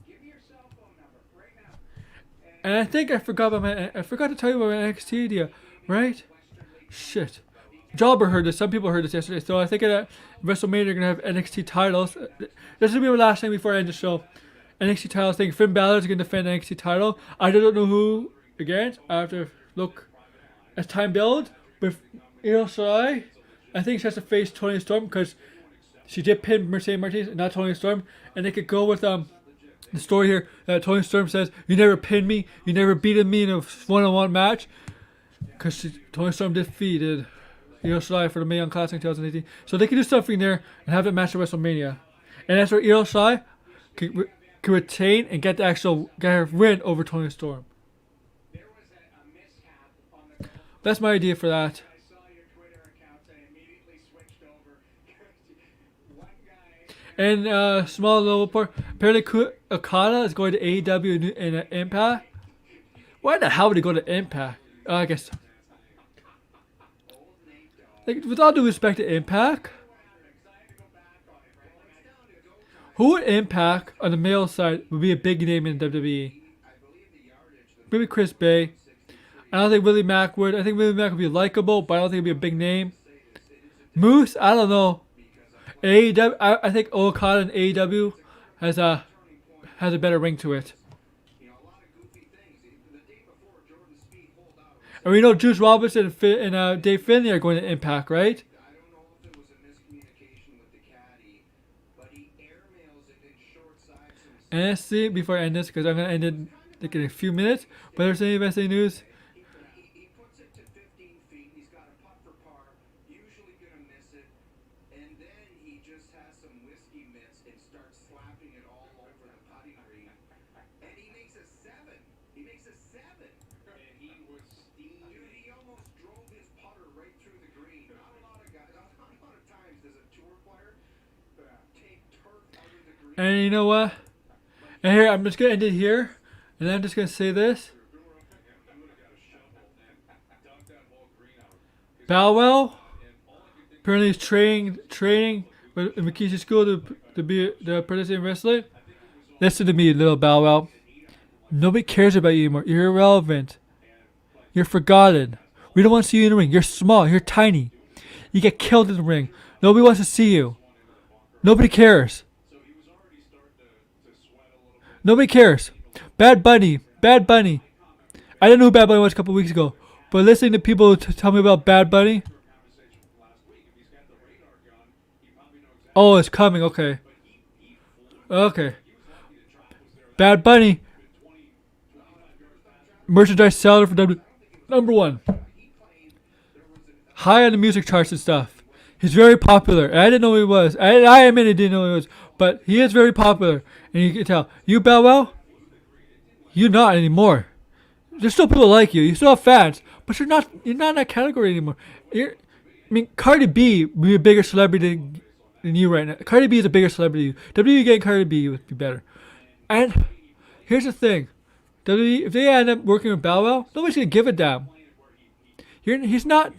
Give me your cell phone number right now. And I think I forgot to tell you about my NXT idea, right? Shit. Jobber heard this. Some people heard this yesterday. So I think at WrestleMania they're gonna have NXT titles. This will be my last thing before I end the show. NXT titles thing. Finn Balor is gonna defend the NXT title. I don't know who against. I have to look as time builds. But Io Shirai, I think she has to face Toni Storm because she did pin Mercedes Martinez, not Toni Storm. And they could go with the story here that Toni Storm says, "You never pinned me. You never beaten me in a one-on-one match." Because Toni Storm defeated Io Shirai for the Mae Young Classic 2018. So they can do something there and have that match at WrestleMania. And that's where Io Shirai can retain and get her win over Toni Storm. There was a mishap on the Gold. That's my idea for that. I saw your Twitter accounts. I immediately switched over. One guy. And small little part. Apparently Okada is going to AEW in Impact. Why the hell would he go to Impact? I guess. Like, with all due respect to Impact, who would Impact on the male side would be a big name in WWE? Maybe Chris Bay. I don't think Willie Mack would. I think Willie Mack would be likable, but I don't think he'd be a big name. Moose, I don't know. AEW, I think Okada in AEW has a better ring to it. And we know Juice Robinson and Dave Finlay are going to Impact, right? I don't know if it was a miscommunication with the caddy, but he airmails it in short side. And let's see before I end this because I'm gonna end it in a few minutes. But there's any wrestling news. He puts it to 15 feet. He's got a putt for par. Usually gonna miss it, and then he just has some whiskey mitts and starts slapping it all over the putting green, and he makes a 7. He makes a 7. And he was steamed. Dude, he almost drove his putter right through the green. Not a lot of guys. Not a lot of times does a tour player take turf out of the green. And you know what? And here I'm just gonna end it here, and I'm just gonna say this. Bow Wow apparently is training with Mikishi School to be the participant in wrestling. Listen to me, little Bow Wow. Nobody cares about you anymore. You're irrelevant. You're forgotten. We don't want to see you in the ring. You're small. You're tiny. You get killed in the ring. Nobody wants to see you. Nobody cares. Nobody cares. Bad Bunny. I didn't know who Bad Bunny was a couple weeks ago. But listening to people tell me about Bad Bunny. Oh, it's coming. Okay. Bad Bunny. Merchandise seller for W. Number 1. High on the music charts and stuff. He's very popular. I didn't know who he was. I admit I didn't know who he was. But he is very popular. And you can tell. You, Bow Wow? You're not anymore. There's still people like you. You still have fans. But you're not in that category anymore. I mean, Cardi B would be a bigger celebrity than you right now. Cardi B is a bigger celebrity than you. WWE getting Cardi B would be better. And here's the thing. WWE, if they end up working with Bow Wow, nobody's going to give a damn. He's not...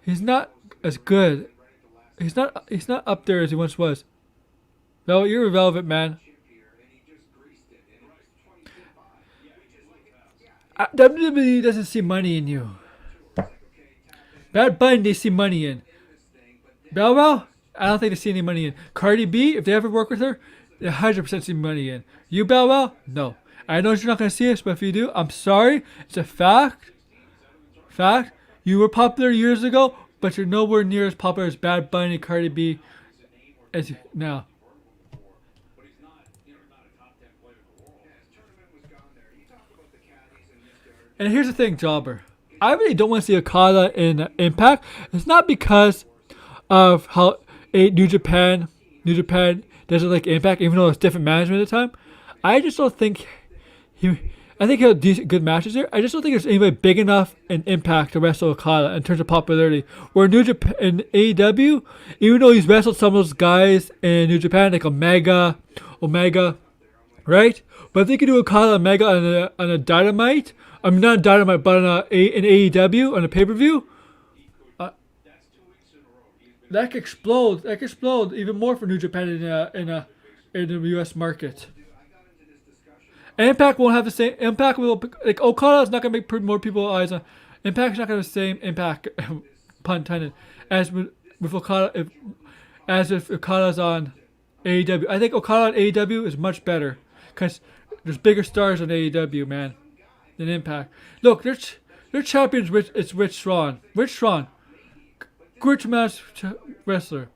He's not as good. He's not up there as he once was. No, you're irrelevant, man. WWE doesn't see money in you. Bad Bunny, they see money in. Bow Wow, I don't think they see any money in. Cardi B, if they ever work with her, they 100% see money in. You, Bow Wow, no. I know you're not going to see us, but if you do, I'm sorry. It's a fact. Fact. You were popular years ago, but you're nowhere near as popular as Bad Bunny, Cardi B, as now. And here's the thing, Jobber. I really don't want to see Okada in Impact. It's not because of how New Japan doesn't like Impact, even though it's different management at the time. I just don't think I think he'll have decent, good matches there. I just don't think there's anybody big enough in Impact to wrestle Okada in terms of popularity. Where New Japan in AEW, even though he's wrestled some of those guys in New Japan like Omega, right? But if they could do Okada Omega on a Dynamite, I mean not Dynamite, but on an AEW on a pay-per-view, that could explode. That could explode even more for New Japan in the U.S. market. Impact won't have the same impact. Like Okada is not gonna make more people eyes on. Impact's not gonna have the same impact, pun intended, as with Okada. If Okada's on AEW, I think Okada on AEW is much better because there's bigger stars on AEW, man, than Impact. Look, their champions. It's Rich Swann. Great tremendous wrestler.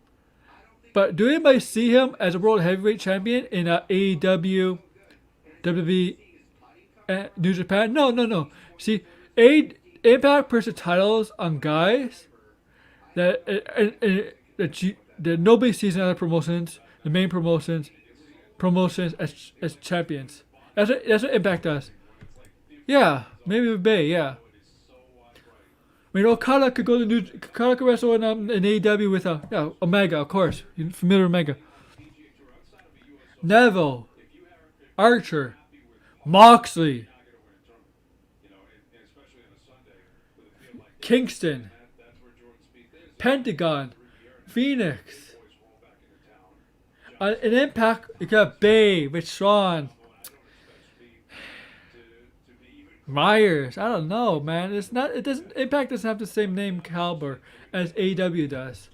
But do anybody see him as a world heavyweight champion in AEW? WWE, New Japan? No. See, Impact puts the titles on guys that nobody sees in other promotions, the main promotions as champions. That's what Impact does. Yeah, maybe with Bay. Yeah. I mean, Okada could go to Okada could wrestle in AEW with Omega, of course. You're familiar with Omega. Neville. Archer, Moxley, Kingston, Pentagon, Phoenix. In Impact, you got Bay, Rich Swann, Myers. I don't know, man. Impact doesn't have the same name caliber as AEW does.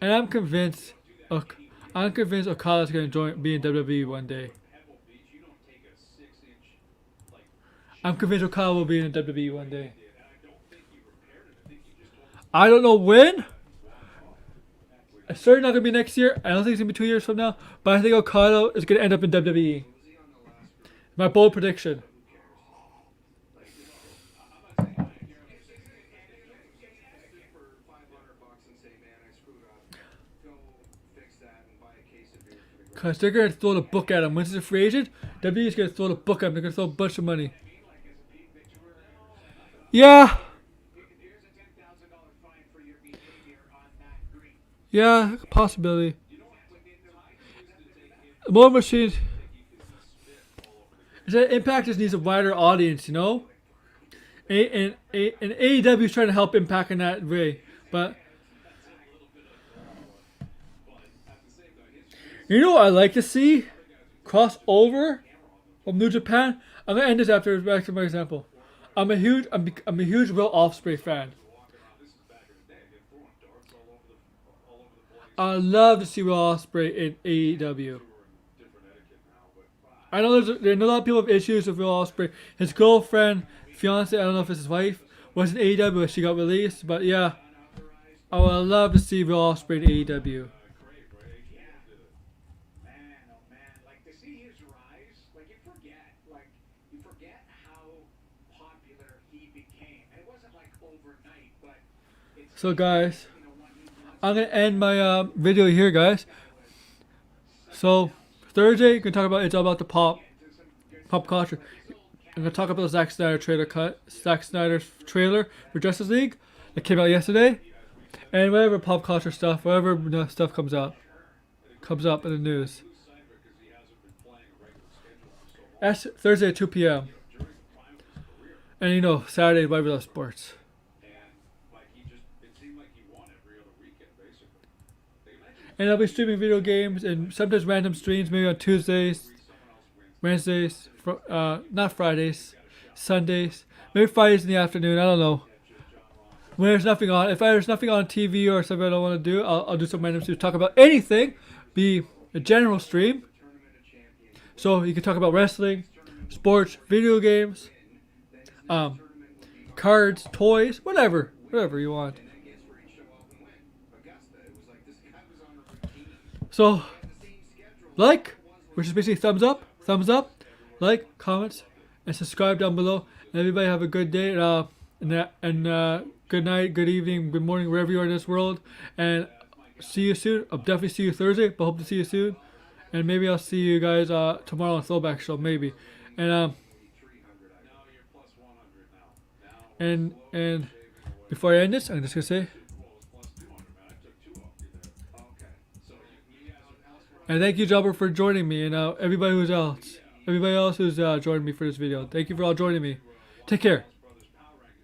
And I'm convinced Okada's going to be in WWE one day. I'm convinced Okada will be in WWE one day. I don't know when. It's certainly not going to be next year. I don't think it's going to be 2 years from now. But I think Okada is going to end up in WWE. My bold prediction. Because they're going to throw the book at him. Once he's a free agent, WWE is going to throw the book at him. They're going to throw a bunch of money. Yeah. Yeah, possibility. More machines. Impact just needs a wider audience, you know? And AEW is trying to help Impact in that way. But you know what I like to see? Crossover from New Japan. I'm gonna end this after back to my example. I'm a huge Will Ospreay fan. I love to see Will Ospreay in AEW. I know there's a lot of people have issues with Will Ospreay. His girlfriend, fiance, I don't know if it's his wife, was in AEW, but she got released. But yeah, I would love to see Will Ospreay in AEW. So guys, I'm gonna end my video here, guys. So Thursday, you can talk about it's all about the pop culture. I'm gonna talk about the Zack Snyder's trailer for Justice League that came out yesterday, and whatever pop culture stuff, whatever stuff comes up in the news. That's Thursday at 2 p.m. And you know, Saturday, Bible Love Sports. And I'll be streaming video games and sometimes random streams, maybe on Tuesdays, Wednesdays, not Fridays, Sundays, maybe Fridays in the afternoon. I don't know. When there's nothing on, if there's nothing on TV or something I don't want to do, I'll do some random streams, talk about anything, be a general stream. So you can talk about wrestling, sports, video games, cards, toys, whatever you want. So, which is basically thumbs up, like, comments, and subscribe down below. And everybody have a good day, and good night, good evening, good morning, wherever you are in this world. And see you soon. I'll definitely see you Thursday, but hope to see you soon. And maybe I'll see you guys tomorrow on Throwback Show, maybe. And before I end this, I'm just gonna say, and thank you, Jobber, for joining me, and everybody else who's joining me for this video. Thank you for all joining me. Take care.